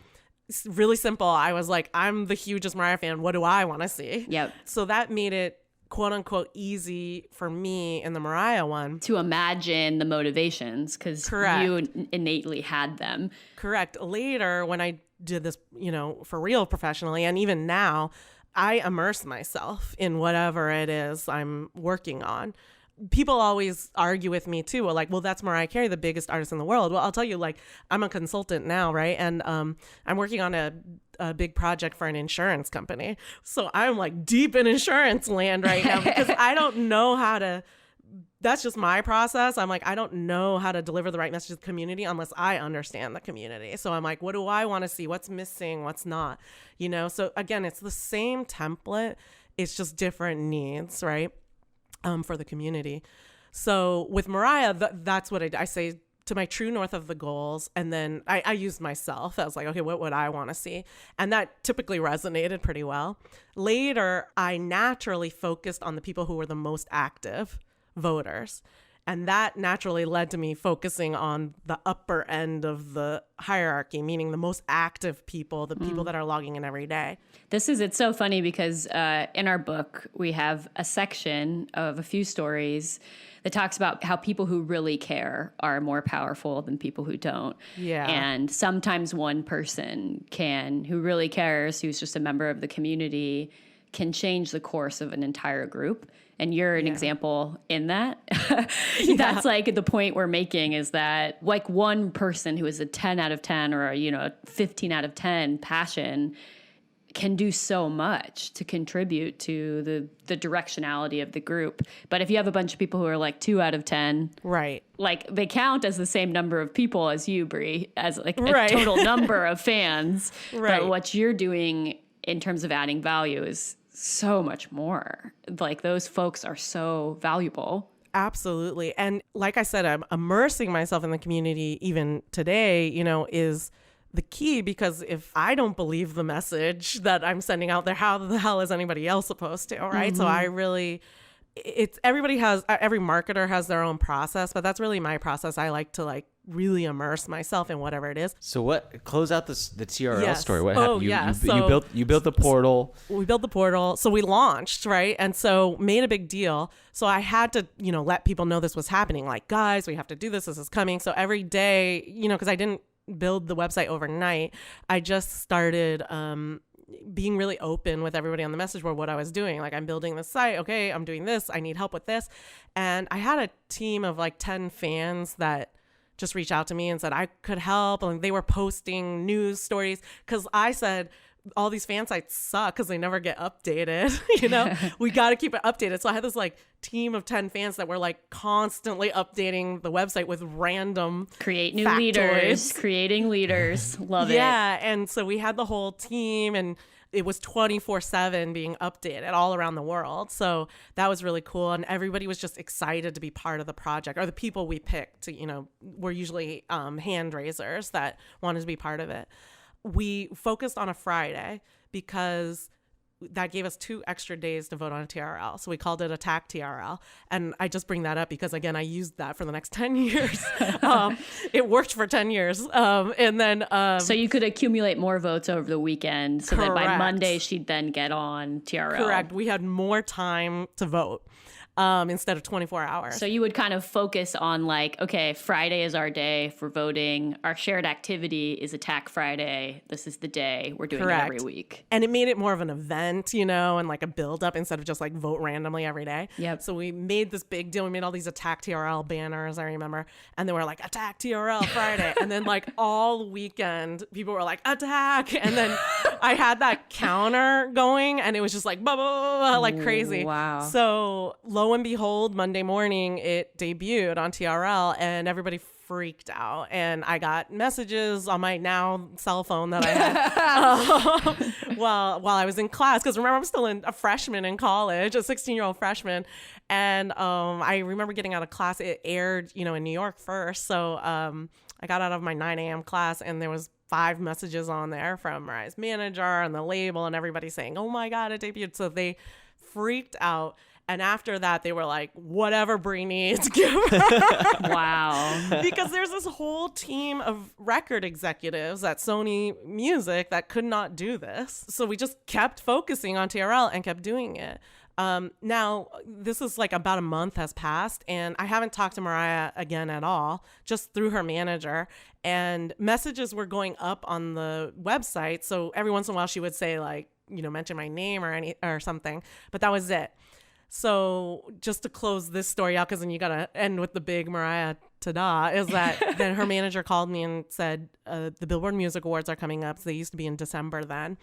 really simple. I was like, I'm the hugest Mariah fan. What do I want to see? Yep. So that made it quote unquote easy for me in the Mariah one. To imagine the motivations, because you innately had them. Correct. Later, when I did this, for real professionally, and even now, I immerse myself in whatever it is I'm working on. People always argue with me too. Well, that's Mariah Carey, the biggest artist in the world. Well, I'll tell you, I'm a consultant now, right? And I'm working on a big project for an insurance company. So I'm deep in insurance land right now because I don't know how to. That's just my process. I'm I don't know how to deliver the right message to the community unless I understand the community. So I'm what do I want to see? What's missing? What's not? So again, it's the same template. It's just different needs, right? For the community. So with Mariah, that's what I say to my true north of the goals. And then I used myself. I was okay, what would I want to see? And that typically resonated pretty well. Later, I naturally focused on the people who were the most active voters. And that naturally led to me focusing on the upper end of the hierarchy, meaning the most active people, the people that are logging in every day. It's so funny because in our book, we have a section of a few stories that talks about how people who really care are more powerful than people who don't. Yeah. And sometimes one person who really cares, who's just a member of the community, can change the course of an entire group. And you're an example in that. That's like the point we're making, is that like one person who is a 10 out of 10 or a 15 out of 10 passion can do so much to contribute to the directionality of the group. But if you have a bunch of people who are like 2 out of 10, right, like they count as the same number of people as you, Bree, as like a total number of fans. Right. But what you're doing in terms of adding value is so much more. Like those folks are so valuable. Absolutely. And like I said, I'm immersing myself in the community even today, is the key, because if I don't believe the message that I'm sending out there, how the hell is anybody else supposed to? Right. So I really, every marketer has their own process, but that's really my process. I like to really immerse myself in whatever it is. So close out the TRL story. What happened? You built the portal. We built the portal. So we launched, right? And so made a big deal. So I had to, let people know this was happening. Like, guys, we have to do this. This is coming. So every day, because I didn't build the website overnight, I just started being really open with everybody on the message board what I was doing. Like, I'm building this site. Okay, I'm doing this. I need help with this. And I had a team of 10 fans that just reached out to me and said I could help. And they were posting news stories because I said, all these fan sites suck because they never get updated. We got to keep it updated. So I had this team of 10 fans that were constantly updating the website with random creating leaders. Love it. Yeah. And so we had the whole team, and it was 24/7 being updated all around the world. So that was really cool. And everybody was just excited to be part of the project, or the people we picked, were usually hand raisers that wanted to be part of it. We focused on a Friday because that gave us 2 extra days to vote on a TRL. So we called it Attack TRL. And I just bring that up because, again, I used that for the next 10 years. It worked for 10 years. And then... so you could accumulate more votes over the weekend so that by Monday she'd then get on TRL. Correct. We had more time to vote. Instead of 24 hours. So you would kind of focus on okay, Friday is our day for voting. Our shared activity is Attack Friday. This is the day. We're doing it every week. And it made it more of an event, and a build up instead of just vote randomly every day. Yep. So we made this big deal. We made all these Attack TRL banners, I remember. And they were Attack TRL Friday. And then all weekend, people were Attack. And then I had that counter going, and it was just blah, blah, blah, blah, crazy. Wow. So lo and behold, Monday morning, it debuted on TRL, and everybody freaked out. And I got messages on my now cell phone that I had while I was in class. Because remember, I'm still a freshman in college, a 16-year-old freshman. And I remember getting out of class. It aired, in New York first. So I got out of my 9 a.m. class, and there was 5 messages on there from Mariah's manager and the label, and everybody saying, "Oh my God, it debuted." So they freaked out. And after that, they were whatever Bree needs, give her. Wow. Because there's this whole team of record executives at Sony Music that could not do this. So we just kept focusing on TRL and kept doing it. Now, this is about a month has passed, and I haven't talked to Mariah again at all, just through her manager. And messages were going up on the website. So every once in a while, she would say, mention my name or something. But that was it. So just to close this story out, because then you got to end with the big Mariah ta-da, is that then her manager called me and said, the Billboard Music Awards are coming up. So they used to be in December then.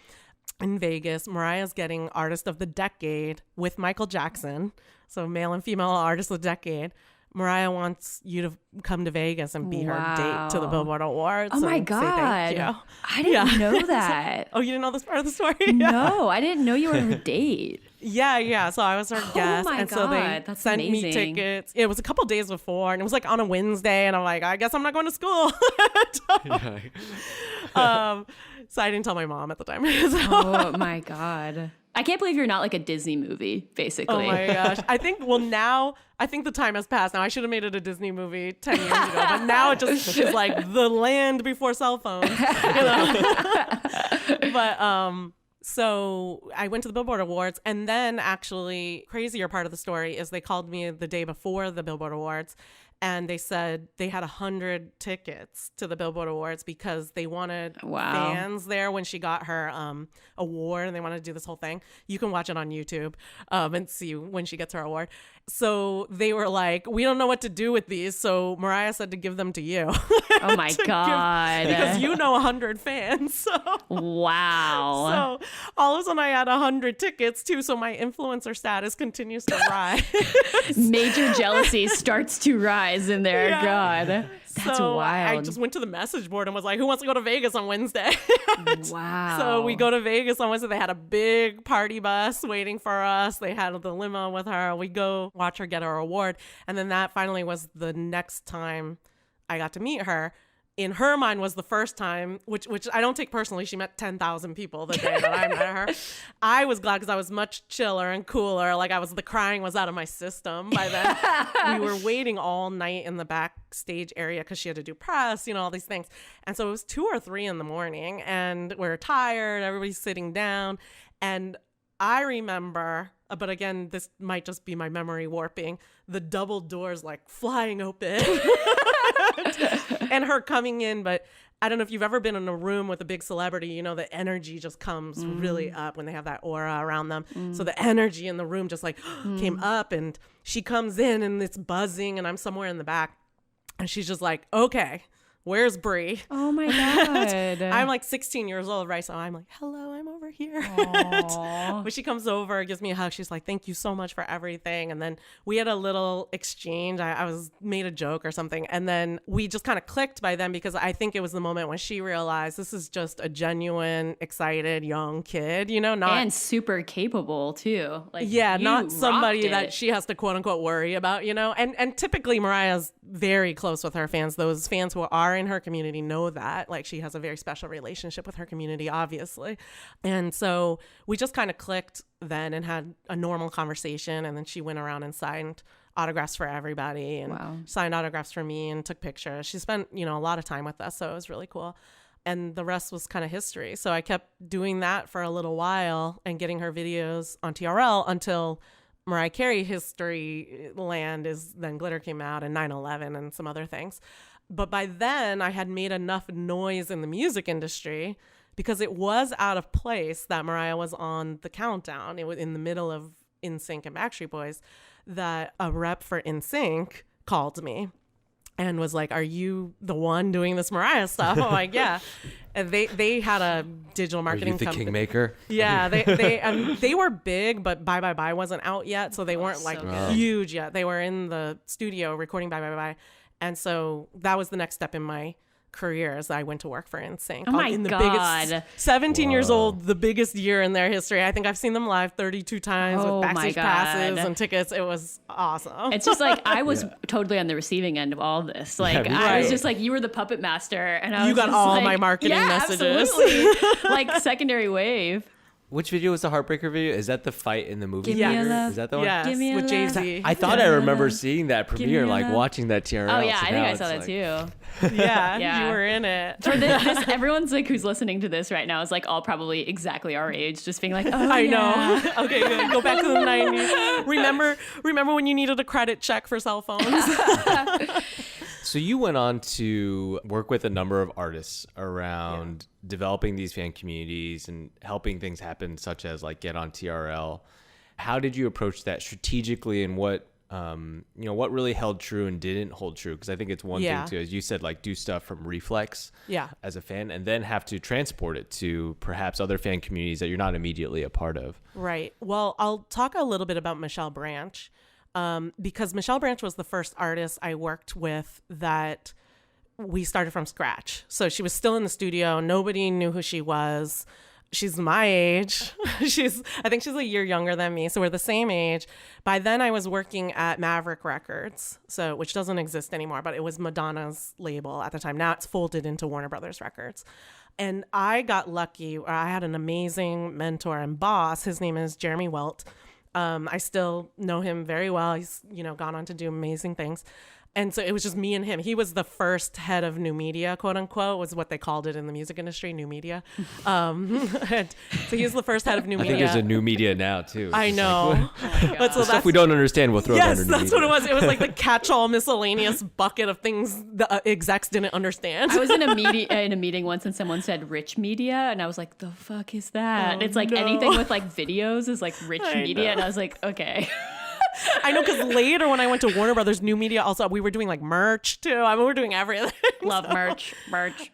In Vegas, Mariah's getting Artist of the Decade with Michael Jackson. So male and female Artist of the Decade. Mariah wants you to come to Vegas and be her date to the Billboard Awards. Oh my God. Say thank you. I didn't know that. Oh, you didn't know this part of the story? No, I didn't know you were her date. Yeah. So I was her guest. My and God. So they That's sent amazing. me tickets. It was a couple days before, and it was on a Wednesday, and I'm I guess I'm not going to school. So I didn't tell my mom at the time. Oh my God. I can't believe you're not like a Disney movie, basically. Oh my gosh. I think the time has passed. Now I should have made it a Disney movie 10 years ago, but now it just is like the land before cell phones. But so I went to the Billboard Awards, and then actually crazier part of the story is they called me the day before the Billboard Awards, and they said they had 100 tickets to the Billboard Awards because they wanted fans there when she got her award, and they wanted to do this whole thing. You can watch it on YouTube and see when she gets her award. So they were like, we don't know what to do with these. So Mariah said to give them to you. Oh my God. Because you know 100 fans. So. Wow. So all of a sudden I had 100 tickets too. So my influencer status continues to rise. Major jealousy starts to rise in there. Yeah. God. That's so wild. I just went to the message board and was like, who wants to go to Vegas on Wednesday? Wow. So we go to Vegas on Wednesday. They had a big party bus waiting for us. They had the limo with her. We go watch her get her award. And then that finally was the next time I got to meet her. In her mind was the first time, which I don't take personally. She met 10,000 people the day that I met her. I was glad because I was much chiller and cooler. Like the crying was out of my system by then. We were waiting all night in the backstage area because she had to do press, all these things. And so it was 2 or 3 in the morning, and we're tired. Everybody's sitting down. And I remember, but again, this might just be my memory warping, the double doors like flying open. And her coming in, but I don't know if you've ever been in a room with a big celebrity, the energy just comes really up when they have that aura around them. So the energy in the room just like came up, and she comes in and it's buzzing, and I'm somewhere in the back, and she's just like, okay, where's Bree? Oh my God. I'm like 16 years old, right? So I'm like, hello, I'm over here. But she comes over, gives me a hug. She's like, thank you so much for everything. And then we had a little exchange. I made a joke or something. And then we just kind of clicked by then, because I think it was the moment when she realized this is just a genuine, excited, young kid, not. And super capable too. Like, not somebody rocked that it. she has to quote unquote worry about, And typically Mariah's very close with her fans. Those fans who are in her community know that. Like, she has a very special relationship with her community, obviously. And so we just kind of clicked then and had a normal conversation. And then she went around and signed autographs for everybody, and signed autographs for me and took pictures. She spent, a lot of time with us. So it was really cool. And the rest was kind of history. So I kept doing that for a little while and getting her videos on TRL until Mariah Carey history land is then Glitter came out, and 9/11 and some other things. But by then I had made enough noise in the music industry, because it was out of place that Mariah was on the countdown. It was in the middle of NSYNC and Backstreet Boys, that a rep for NSYNC called me and was like, are you the one doing this Mariah stuff? I'm like, yeah. And they had a digital marketing company. company. Kingmaker? Yeah, they were big, but Bye Bye Bye wasn't out yet, so they weren't like huge yet. They were in the studio recording Bye Bye Bye. And so that was the next step in my career, as I went to work for NSYNC. Oh my God. Biggest, 17 years old, the biggest year in their history. I think I've seen them live 32 times with backstage passes and tickets. It was awesome. It's just like, I was totally on the receiving end of all this. Like, I was just like, you were the puppet master, and I was got just all like, my marketing messages. Absolutely. Like, secondary wave. Which video was the Heartbreaker video? Is that the fight in the movie? Give me a love. Is that the one? Yes, Give me a with love. Jay-Z. I thought I remember seeing that premiere, me a like love. watching that TRL. Oh yeah, so I think now I it's saw that like- too. Yeah, you were in it. For this, everyone's like, who's listening to this right now is like all probably exactly our age, just being like, oh, I yeah. know. Okay, good. Go back to the 90s. Remember when you needed a credit check for cell phones? So you went on to work with a number of artists around developing these fan communities and helping things happen, such as like get on TRL. How did you approach that strategically, and what what really held true and didn't hold true? Because I think it's one thing to, as you said, like do stuff from reflex as a fan, and then have to transport it to perhaps other fan communities that you're not immediately a part of. Right. Well, I'll talk a little bit about Michelle Branch. Because Michelle Branch was the first artist I worked with that we started from scratch. So she was still in the studio. Nobody knew who she was. She's my age. I think she's a year younger than me. So we're the same age. By then I was working at Maverick Records, which doesn't exist anymore, but it was Madonna's label at the time. Now it's folded into Warner Brothers Records. And I got lucky. I had an amazing mentor and boss. His name is Jeremy Welt. I still know him very well. He's, gone on to do amazing things. And so it was just me and him. He was the first head of new media, quote unquote, was what they called it in the music industry, new media. And so he was the first head of new media. I think there's a new media now, too. I know. But so stuff we don't understand, we'll throw it under new media. Yes, that's what it was. It was like the catch-all miscellaneous bucket of things the execs didn't understand. I was in a meeting once and someone said rich media. And I was like, the fuck is that? And it's like anything with like videos is like rich media. And I was like, okay. I know, because later when I went to Warner Brothers New Media, also we were doing like merch too. I mean, we were doing everything. Love merch.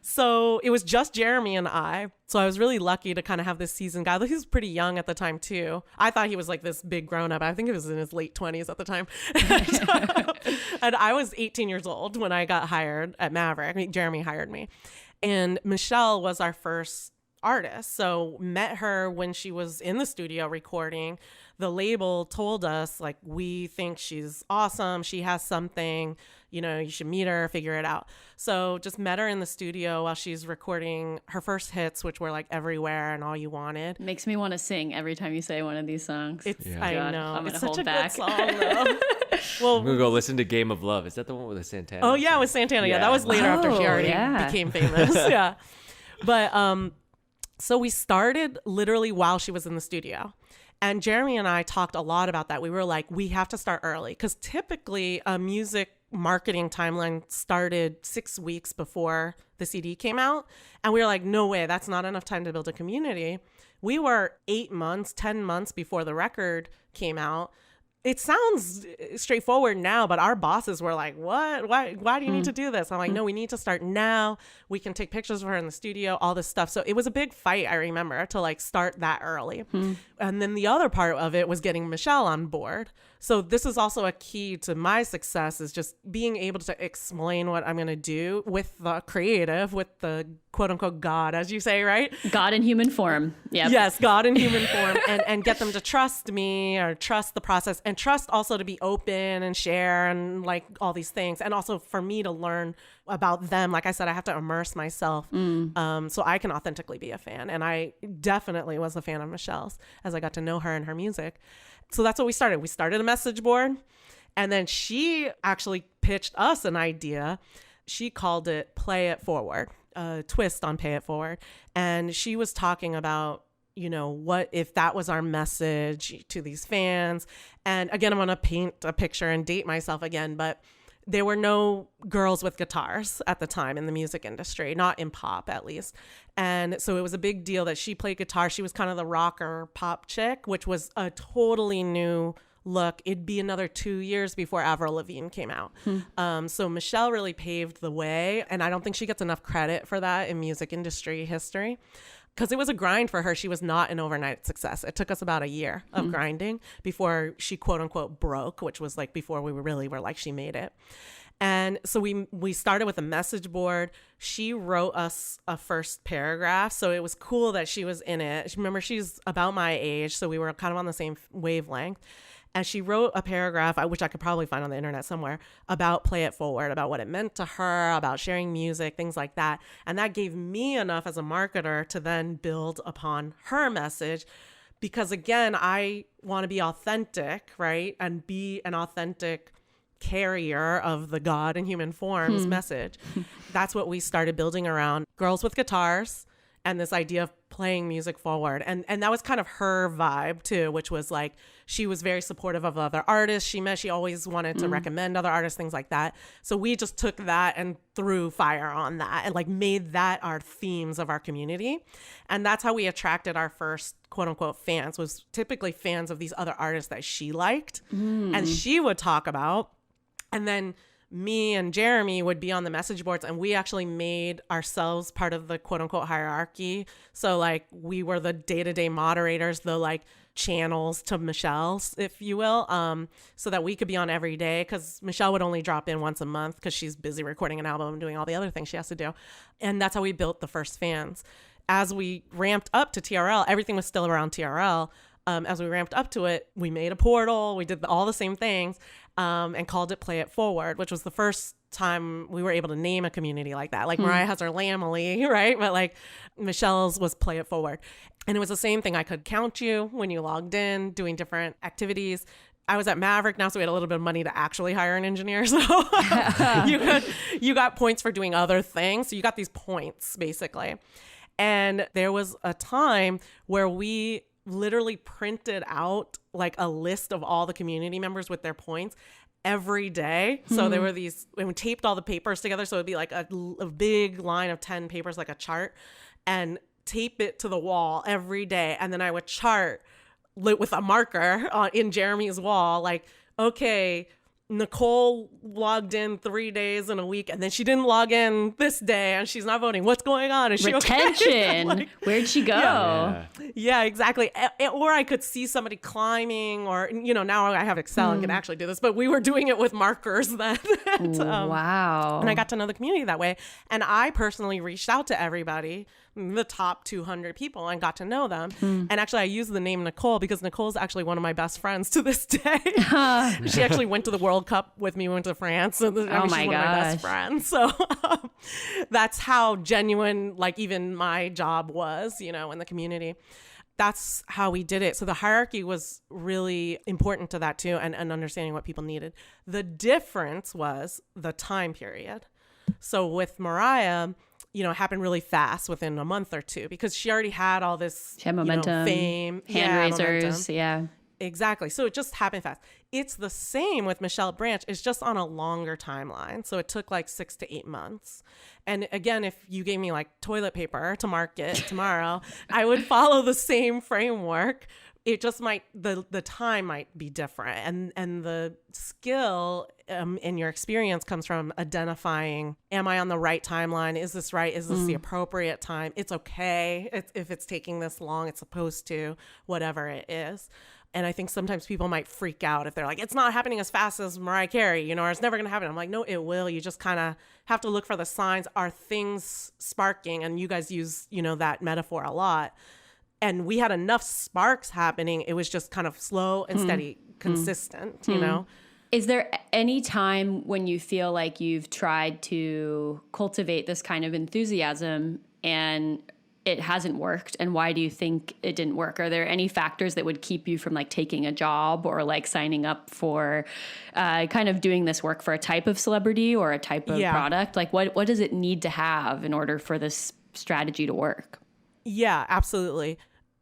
So it was just Jeremy and I. So I was really lucky to kind of have this seasoned guy. He was pretty young at the time too. I thought he was like this big grown up. I think he was in his late 20s at the time. And I was 18 years old when I got hired at Maverick. I mean, Jeremy hired me. And Michelle was our first artist. So met her when she was in the studio recording. The label told us, like, we think she's awesome. She has something, you should meet her, figure it out. So just met her in the studio while she's recording her first hits, which were like Everywhere and All You Wanted. Makes me want to sing every time you say one of these songs. I know. I'm it's gonna such a back. good song, though. Well, I'm going to go listen to Game of Love. Is that the one with the Santana? Oh, yeah, with Santana. Yeah, that was later after she already became famous. Yeah. But so we started literally while she was in the studio. And Jeremy and I talked a lot about that. We were like, we have to start early, because typically a music marketing timeline started 6 weeks before the CD came out. And we were like, no way, that's not enough time to build a community. We were 8 months, 10 months before the record came out. It sounds straightforward now, but our bosses were like, what? Why do you need to do this? I'm like, no, we need to start now. We can take pictures of her in the studio, all this stuff. So it was a big fight, I remember, to like start that early. And then the other part of it was getting Michelle on board. So this is also a key to my success, is just being able to explain what I'm going to do with the creative, with the quote unquote God, as you say, right? God in human form. Yep. Yes, God in human form, and get them to trust me, or trust the process, and trust also to be open and share and like all these things. And also for me to learn about them. Like I said, I have to immerse myself so I can authentically be a fan. And I definitely was a fan of Michelle's as I got to know her and her music. So that's what we started. We started a message board, and then she actually pitched us an idea. She called it Play It Forward, a twist on Pay It Forward. And she was talking about, what if that was our message to these fans? And again, I'm going to paint a picture and date myself again, but there were no girls with guitars at the time in the music industry, not in pop at least. And so it was a big deal that she played guitar. She was kind of the rocker pop chick, which was a totally new look. It'd be another 2 years before Avril Lavigne came out. So Michelle really paved the way. And I don't think she gets enough credit for that in music industry history, because it was a grind for her. She was not an overnight success. It took us about a year of grinding before she quote unquote broke, which was like before we were like, she made it. And so we started with a message board. She wrote us a first paragraph. So it was cool that she was in it. Remember, she's about my age, so we were kind of on the same wavelength. And she wrote a paragraph, which I could probably find on the internet somewhere, about Play It Forward, about what it meant to her, about sharing music, things like that. And that gave me enough as a marketer to then build upon her message. Because again, I want to be authentic, right? And be an authentic carrier of the God in human forms message. That's what we started building around. Girls with guitars, and this idea of playing music forward. And that was kind of her vibe too, which was like, she was very supportive of other artists she met. She always wanted to recommend other artists, things like that. So we just took that and threw fire on that and like made that our themes of our community. And that's how we attracted our first quote unquote fans, was typically fans of these other artists that she liked and she would talk about. And then me and Jeremy would be on the message boards, and we actually made ourselves part of the quote unquote hierarchy. So like we were the day-to-day moderators, the like channels to Michelle's, if you will, so that we could be on every day, because Michelle would only drop in once a month because she's busy recording an album and doing all the other things she has to do. And that's how we built the first fans. as we ramped up to TRL, everything was still around TRL. As we ramped up to it, we made a portal. We did all the same things and called it Play It Forward, which was the first time we were able to name a community like that. Like Mariah has her Lamely, right? But like Michelle's was Play It Forward. And it was the same thing. I could count you when you logged in, doing different activities. I was at Maverick now, so we had a little bit of money to actually hire an engineer. So you got points for doing other things. So you got these points, basically. And there was a time where we literally printed out like a list of all the community members with their points every day. So there were these, and we taped all the papers together. So it'd be like a big line of 10 papers, like a chart, and tape it to the wall every day. And then I would chart with a marker in Jeremy's wall, like, okay, Nicole logged in 3 days in a week, and then she didn't log in this day, and she's not voting. What's going on? Is she retention? Okay? Like, where'd she go? Yeah, exactly. Or I could see somebody climbing, or now I have Excel and can actually do this, but we were doing it with markers then. Wow. And I got to know the community that way. And I personally reached out to everybody, the top 200 people, and got to know them. And actually, I use the name Nicole because Nicole's actually one of my best friends to this day. She actually went to the World Cup with me. We went to France. And she's one of my best friends. So that's how genuine, like, even my job was, in the community. That's how we did it. So the hierarchy was really important to that too, and understanding what people needed. The difference was the time period. So with Mariah, it happened really fast within a month or two because she already had all this she had momentum, fame, hand raisers. Yeah. Exactly. So it just happened fast. It's the same with Michelle Branch. It's just on a longer timeline. So it took like 6 to 8 months. And again, if you gave me like toilet paper to market tomorrow, I would follow the same framework. It just might, the time might be different. And the skill in your experience comes from identifying, am I on the right timeline? Is this right? Is this the appropriate time? It's okay if it's taking this long. It's supposed to, whatever it is. And I think sometimes people might freak out if they're like, it's not happening as fast as Mariah Carey, or it's never going to happen. I'm like, no, it will. You just kind of have to look for the signs. Are things sparking? And you guys use, that metaphor a lot. And we had enough sparks happening. It was just kind of slow and steady, consistent, Is there any time when you feel like you've tried to cultivate this kind of enthusiasm and it hasn't worked? And why do you think it didn't work? Are there any factors that would keep you from like taking a job or like signing up for kind of doing this work for a type of celebrity or a type of product? Like what does it need to have in order for this strategy to work? Yeah, absolutely.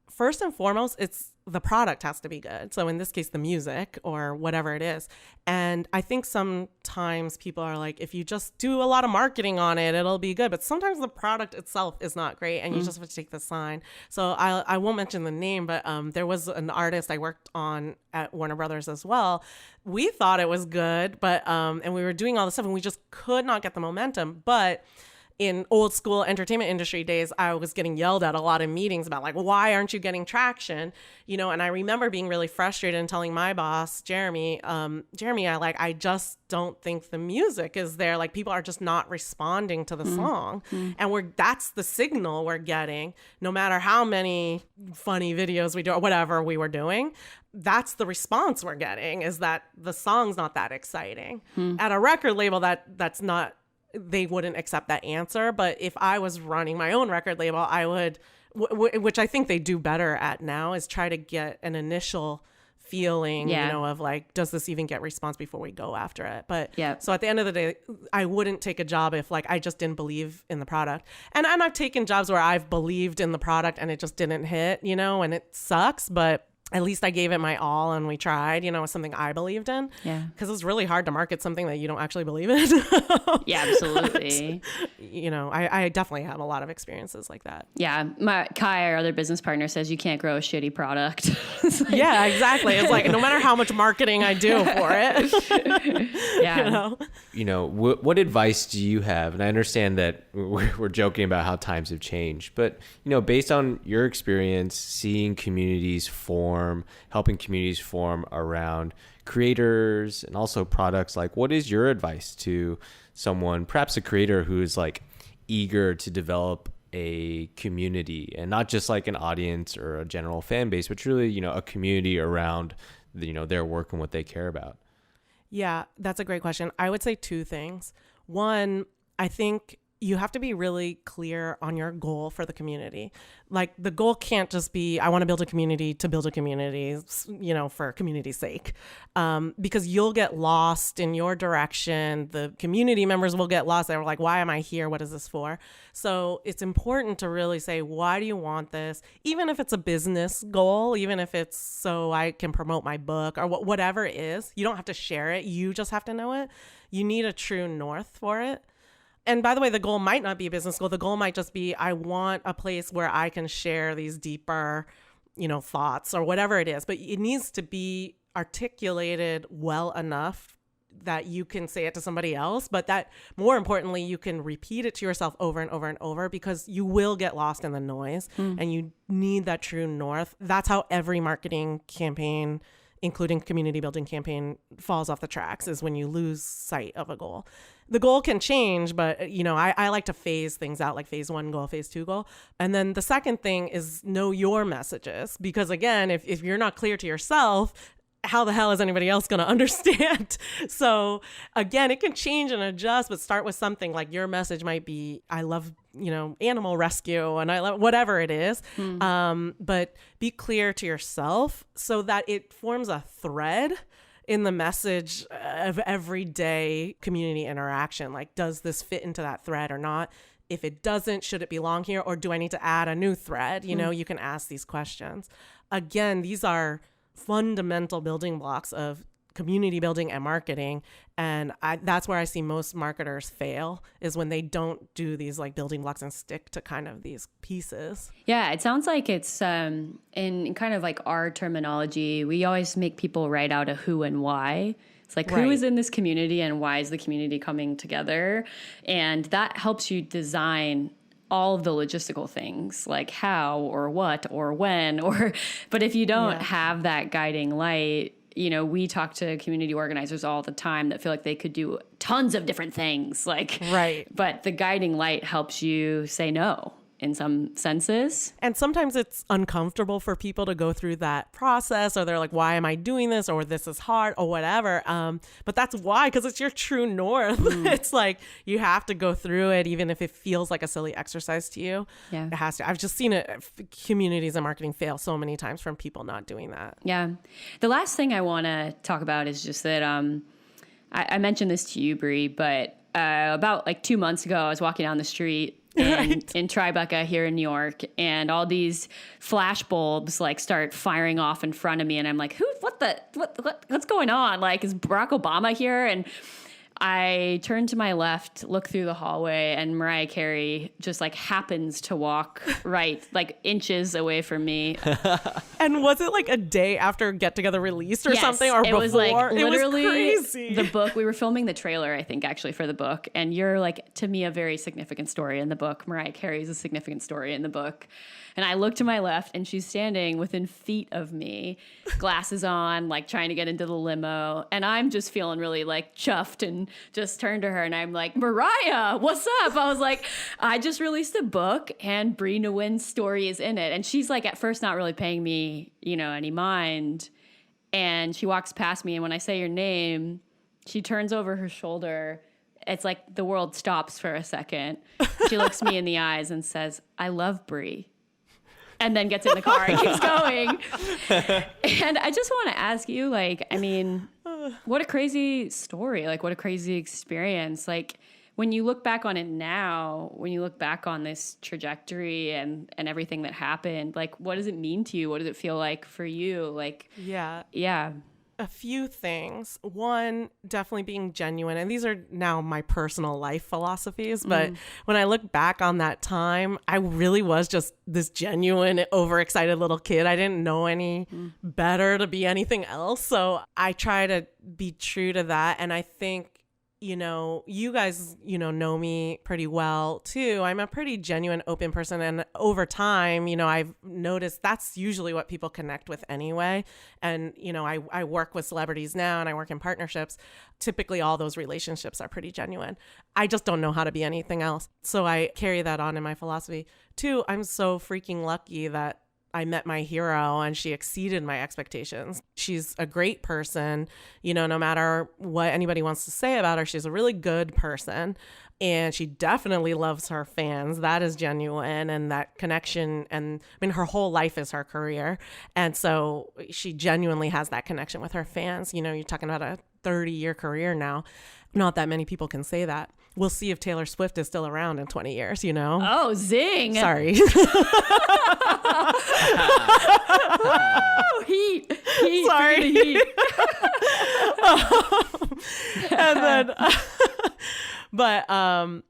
First and foremost, the product has to be good. So in this case, the music or whatever it is. And I think sometimes people are like, if you just do a lot of marketing on it, it'll be good. But sometimes the product itself is not great and you just have to take the sign. So I won't mention the name, but there was an artist I worked on at Warner Brothers as well. We thought it was good, but and we were doing all this stuff and we just could not get the momentum. But in old school entertainment industry days, I was getting yelled at a lot in meetings about like, why aren't you getting traction? And I remember being really frustrated and telling my boss, Jeremy, I just don't think the music is there. Like people are just not responding to the song. And that's the signal we're getting, no matter how many funny videos we do or whatever we were doing. That's the response we're getting, is that the song's not that exciting. At a record label, that's not, they wouldn't accept that answer. But if I was running my own record label, I would, which I think they do better at now, is try to get an initial feeling, of like, does this even get response before we go after it? But so at the end of the day, I wouldn't take a job if like I just didn't believe in the product. And I've taken jobs where I've believed in the product and it just didn't hit, and it sucks, but at least I gave it my all and we tried, it was something I believed in. Yeah. Because it's really hard to market something that you don't actually believe in. Yeah, absolutely. But, I definitely have a lot of experiences like that. Yeah. Kai, our other business partner, says you can't grow a shitty product. Yeah, exactly. It's like, no matter how much marketing I do for it. Yeah. What advice do you have? And I understand that we're joking about how times have changed, but, based on your experience, seeing communities helping communities form around creators and also products, like what is your advice to someone, perhaps a creator who is like eager to develop a community, and not just like an audience or a general fan base, but truly, you know, a community around, you know, their work and what they care about? Yeah, that's a great question. I would say two things. One, I think you have to be really clear on your goal for the community. Like, the goal can't just be, I want to build a community to build a community, you know, for community's sake. Because you'll get lost in your direction. The community members will get lost. They're like, why am I here? What is this for? So it's important to really say, why do you want this? Even if it's a business goal, even if it's so I can promote my book or whatever it is, you don't have to share it. You just have to know it. You need a true north for it. And by the way, the goal might not be a business goal. The goal might just be, I want a place where I can share these deeper, you know, thoughts or whatever it is. But it needs to be articulated well enough that you can say it to somebody else, but that more importantly, you can repeat it to yourself over and over and over, because you will get lost in the noise and you need that true north. That's how every marketing campaign, including community building campaign, falls off the tracks, is when you lose sight of a goal. The goal can change, but you know, I like to phase things out, like phase 1 goal, phase 2 goal. And then the second thing is know your messages, because again, if you're not clear to yourself, how the hell is anybody else going to understand? So again, it can change and adjust, but start with something like your message might be, I love, you know, animal rescue, and I love whatever it is. But be clear to yourself so that it forms a thread in the message of everyday community interaction. Like, does this fit into that thread or not? If it doesn't, should it belong here? Or do I need to add a new thread? You know, you can ask these questions. Again, these are fundamental building blocks of community building and marketing. And that's where I see most marketers fail, is when they don't do these like building blocks and stick to kind of these pieces. Yeah, it sounds like it's in kind of like our terminology, we always make people write out a who and why. It's like, who is in this community and why is the community coming together? And that helps you design all of the logistical things, like how or what or when, but if you don't have that guiding light, you know, we talk to community organizers all the time that feel like they could do tons of different things, like, but the guiding light helps you say no in some senses. And sometimes it's uncomfortable for people to go through that process, or they're like, why am I doing this? Or this is hard or whatever. But that's why, because it's your true north. It's like, you have to go through it, even if it feels like a silly exercise to you. Yeah. It has to. I've just seen it, communities and marketing fail so many times from people not doing that. Yeah. The last thing I want to talk about is just that I mentioned this to you, Bree, but about like 2 months ago, I was walking down the street in Tribeca here in New York, and all these flash bulbs like start firing off in front of me, and I'm like, what's going on? Like, is Barack Obama here? And I turn to my left, look through the hallway, and Mariah Carey just like happens to walk right, like inches away from me. And was it like a day after Get Together released or something? Or it was like literally it was crazy. The book. We were filming the trailer, I think, actually, for the book. And you're like, to me, a very significant story in the book. Mariah Carey is a significant story in the book. And I look to my left, and she's standing within feet of me, glasses on, like trying to get into the limo. And I'm just feeling really like chuffed, and just turned to her and I'm like, Mariah, what's up? I was like, I just released a book and Bree Nguyen's story is in it. And she's like, at first not really paying me, you know, any mind. And she walks past me, and when I say your name, she turns over her shoulder. It's like the world stops for a second. She looks me in the eyes and says, I love Bree. And then gets in the car and keeps going. And I just want to ask you, like, I mean, what a crazy story. Like, what a crazy experience. Like, when you look back on it now, when you look back on this trajectory and everything that happened, like, what does it mean to you? What does it feel like for you? Like, yeah. A few things. One, definitely being genuine. And these are now my personal life philosophies. But when I look back on that time, I really was just this genuine, overexcited little kid. I didn't know any better to be anything else. So I try to be true to that. And I think you guys, know me pretty well too. I'm a pretty genuine, open person. And over time, I've noticed that's usually what people connect with anyway. And, I work with celebrities now and I work in partnerships. Typically, all those relationships are pretty genuine. I just don't know how to be anything else. So I carry that on in my philosophy. Two, I'm so freaking lucky that I met my hero and she exceeded my expectations. She's a great person, no matter what anybody wants to say about her, she's a really good person. And she definitely loves her fans. That is genuine. And that connection, and her whole life is her career. And so she genuinely has that connection with her fans. You're talking about a 30-year career now. Not that many people can say that. We'll see if Taylor Swift is still around in 20 years, Oh, zing. Sorry. Oh, heat. Sorry. Heat. And then, but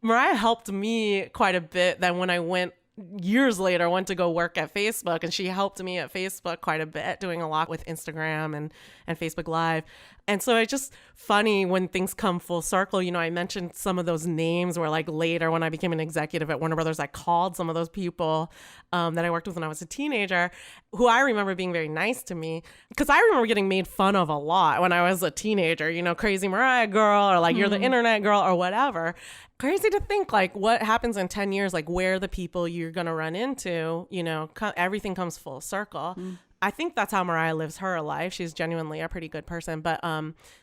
Mariah helped me quite a bit. Then when I went years later, went to go work at Facebook, and she helped me at Facebook quite a bit, doing a lot with Instagram and Facebook Live. And so it's just funny when things come full circle. I mentioned some of those names where like later when I became an executive at Warner Brothers, I called some of those people that I worked with when I was a teenager, who I remember being very nice to me, because I remember getting made fun of a lot when I was a teenager, crazy Mariah girl, or like you're the internet girl or whatever. Crazy to think like what happens in 10 years, like where the people you're going to run into, everything comes full circle. I think that's how Mariah lives her life. She's genuinely a pretty good person, but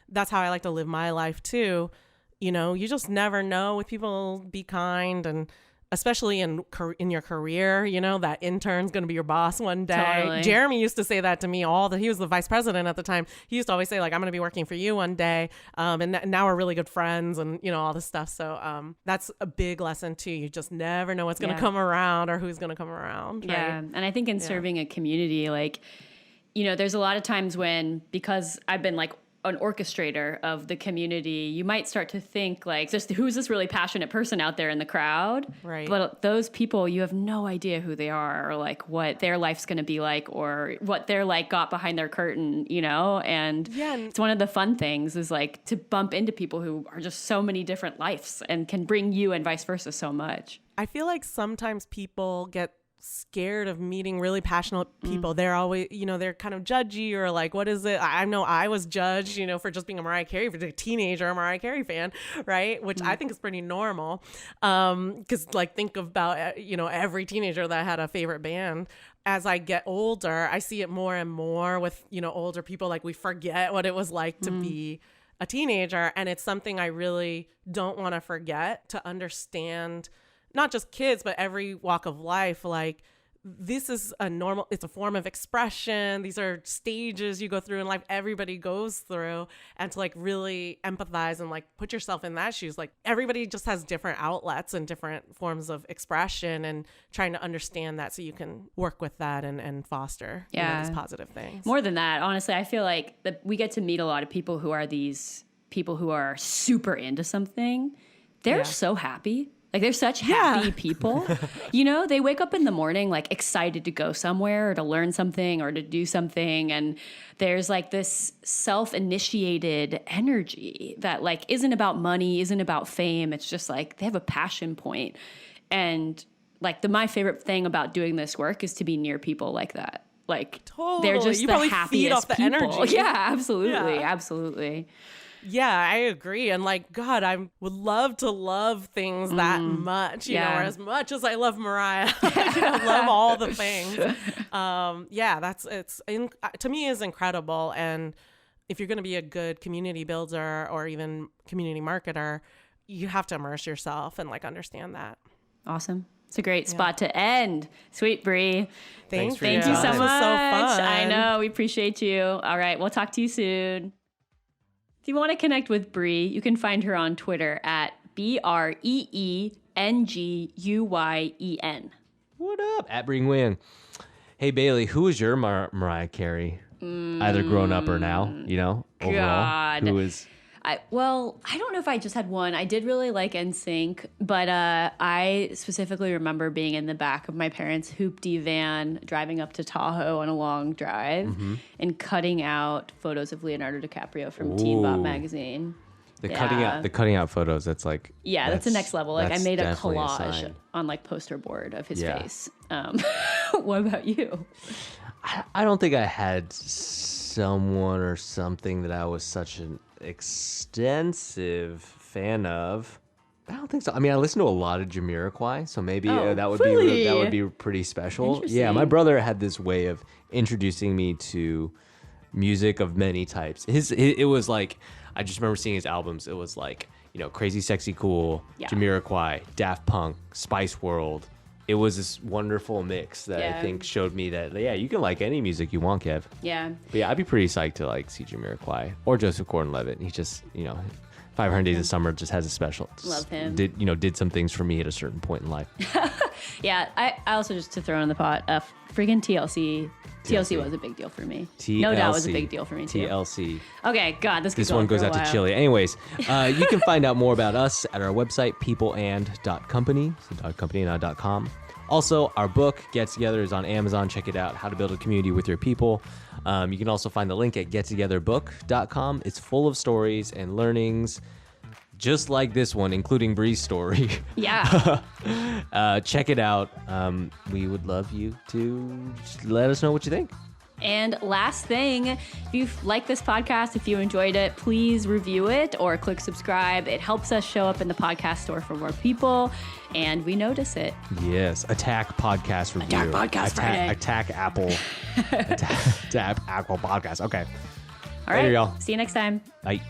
that's how I like to live my life too. You just never know with people. Be kind, and especially in your career, that intern's going to be your boss one day. Totally. Jeremy used to say that to me he was the vice president at the time. He used to always say like, I'm going to be working for you one day. And now we're really good friends and, all this stuff. So that's a big lesson too. You just never know what's going to come around or who's going to come around. Yeah. Right? And I think in serving a community, like, there's a lot of times when, because I've been like an orchestrator of the community, you might start to think like, just who's this really passionate person out there in the crowd? Right. But those people, you have no idea who they are, or like what their life's going to be like, or what they're like got behind their curtain, and it's one of the fun things is like to bump into people who are just so many different lives and can bring you and vice versa so much. I feel like sometimes people get scared of meeting really passionate people. They're always, they're kind of judgy, or like, what is it? I know I was judged, for just being a Mariah Carey, for a teenager, a Mariah Carey fan, right? Which I think is pretty normal. Because like, think about, every teenager that had a favorite band. As I get older, I see it more and more with, older people. Like we forget what it was like to be a teenager. And it's something I really don't want to forget, to understand not just kids, but every walk of life. Like this is it's a form of expression. These are stages you go through in life. Everybody goes through, and to like really empathize and like put yourself in that shoes. Like everybody just has different outlets and different forms of expression, and trying to understand that so you can work with that and foster these positive things. More than that, honestly, I feel like we get to meet a lot of people who are these people who are super into something. They're so happy. Like they're such happy people, they wake up in the morning, like excited to go somewhere or to learn something or to do something. And there's like this self-initiated energy that like isn't about money, isn't about fame. It's just like they have a passion point. And like my favorite thing about doing this work is to be near people like that. Like they're just the happiest feed off the people. energy. Yeah, absolutely. Absolutely. Yeah, I agree. And like, God, I would love to love things that much, or as much as I love Mariah, I love all the things. To me is incredible. And if you're going to be a good community builder or even community marketer, you have to immerse yourself and like understand that. Awesome. It's a great spot to end. Sweet Bree. Thank you so much. This was so fun. I know. We appreciate you. All right. We'll talk to you soon. If you want to connect with Bree, you can find her on Twitter at BREENGUYEN. What up? At Bree Nguyen. Hey, Bailey, who is your Mariah Carey? Either grown up or now, overall? God. Who is... I don't know if I just had one. I did really like NSYNC, but I specifically remember being in the back of my parents' hoopty van driving up to Tahoe on a long drive and cutting out photos of Leonardo DiCaprio from Teen Bop magazine. The Yeah. cutting out photos. That's like That's the next level. Like I that's made a definitely collage sign. on like poster board of his Yeah. face. What about you? I don't think I had someone or something that I was such an extensive fan of. I don't think so. I mean, I listen to a lot of Jamiroquai, so maybe Oh, that would really? be pretty special. Yeah, Interesting. my brother had this way of introducing me to music of many types. It was like, I just remember seeing his albums. It was like, Crazy Sexy Cool, Yeah. Jamiroquai, Daft Punk, Spice World. It was this wonderful mix that Yeah. I think showed me that, you can like any music you want, Kev. Yeah. But yeah, I'd be pretty psyched to like see Jamiroquai or Joseph Gordon-Levitt. He just, 500 Days of Summer just has a special. Love him. Did some things for me at a certain point in life. Yeah. I also, just to throw in the pot, friggin' TLC. TLC was a big deal for me. No doubt was a big deal for me too. TLC. Okay, God, this This one goes out to Chile. Anyways, you can find out more about us at our website, peopleand.company, so .company and not .com. Also, our book, Get Together, is on Amazon. Check it out, How to Build a Community with Your People. You can also find the link at gettogetherbook.com. It's full of stories and learnings, just like this one, including Bree's story. Yeah. Check it out. We would love you to just let us know what you think. And last thing, if you like this podcast, if you enjoyed it, please review it or click subscribe. It helps us show up in the podcast store for more people, and we notice it. Yes, attack podcast review. Attack podcast Friday. Attack Apple. attack Apple podcast. Okay. All right, Later, y'all. see you next time. Bye.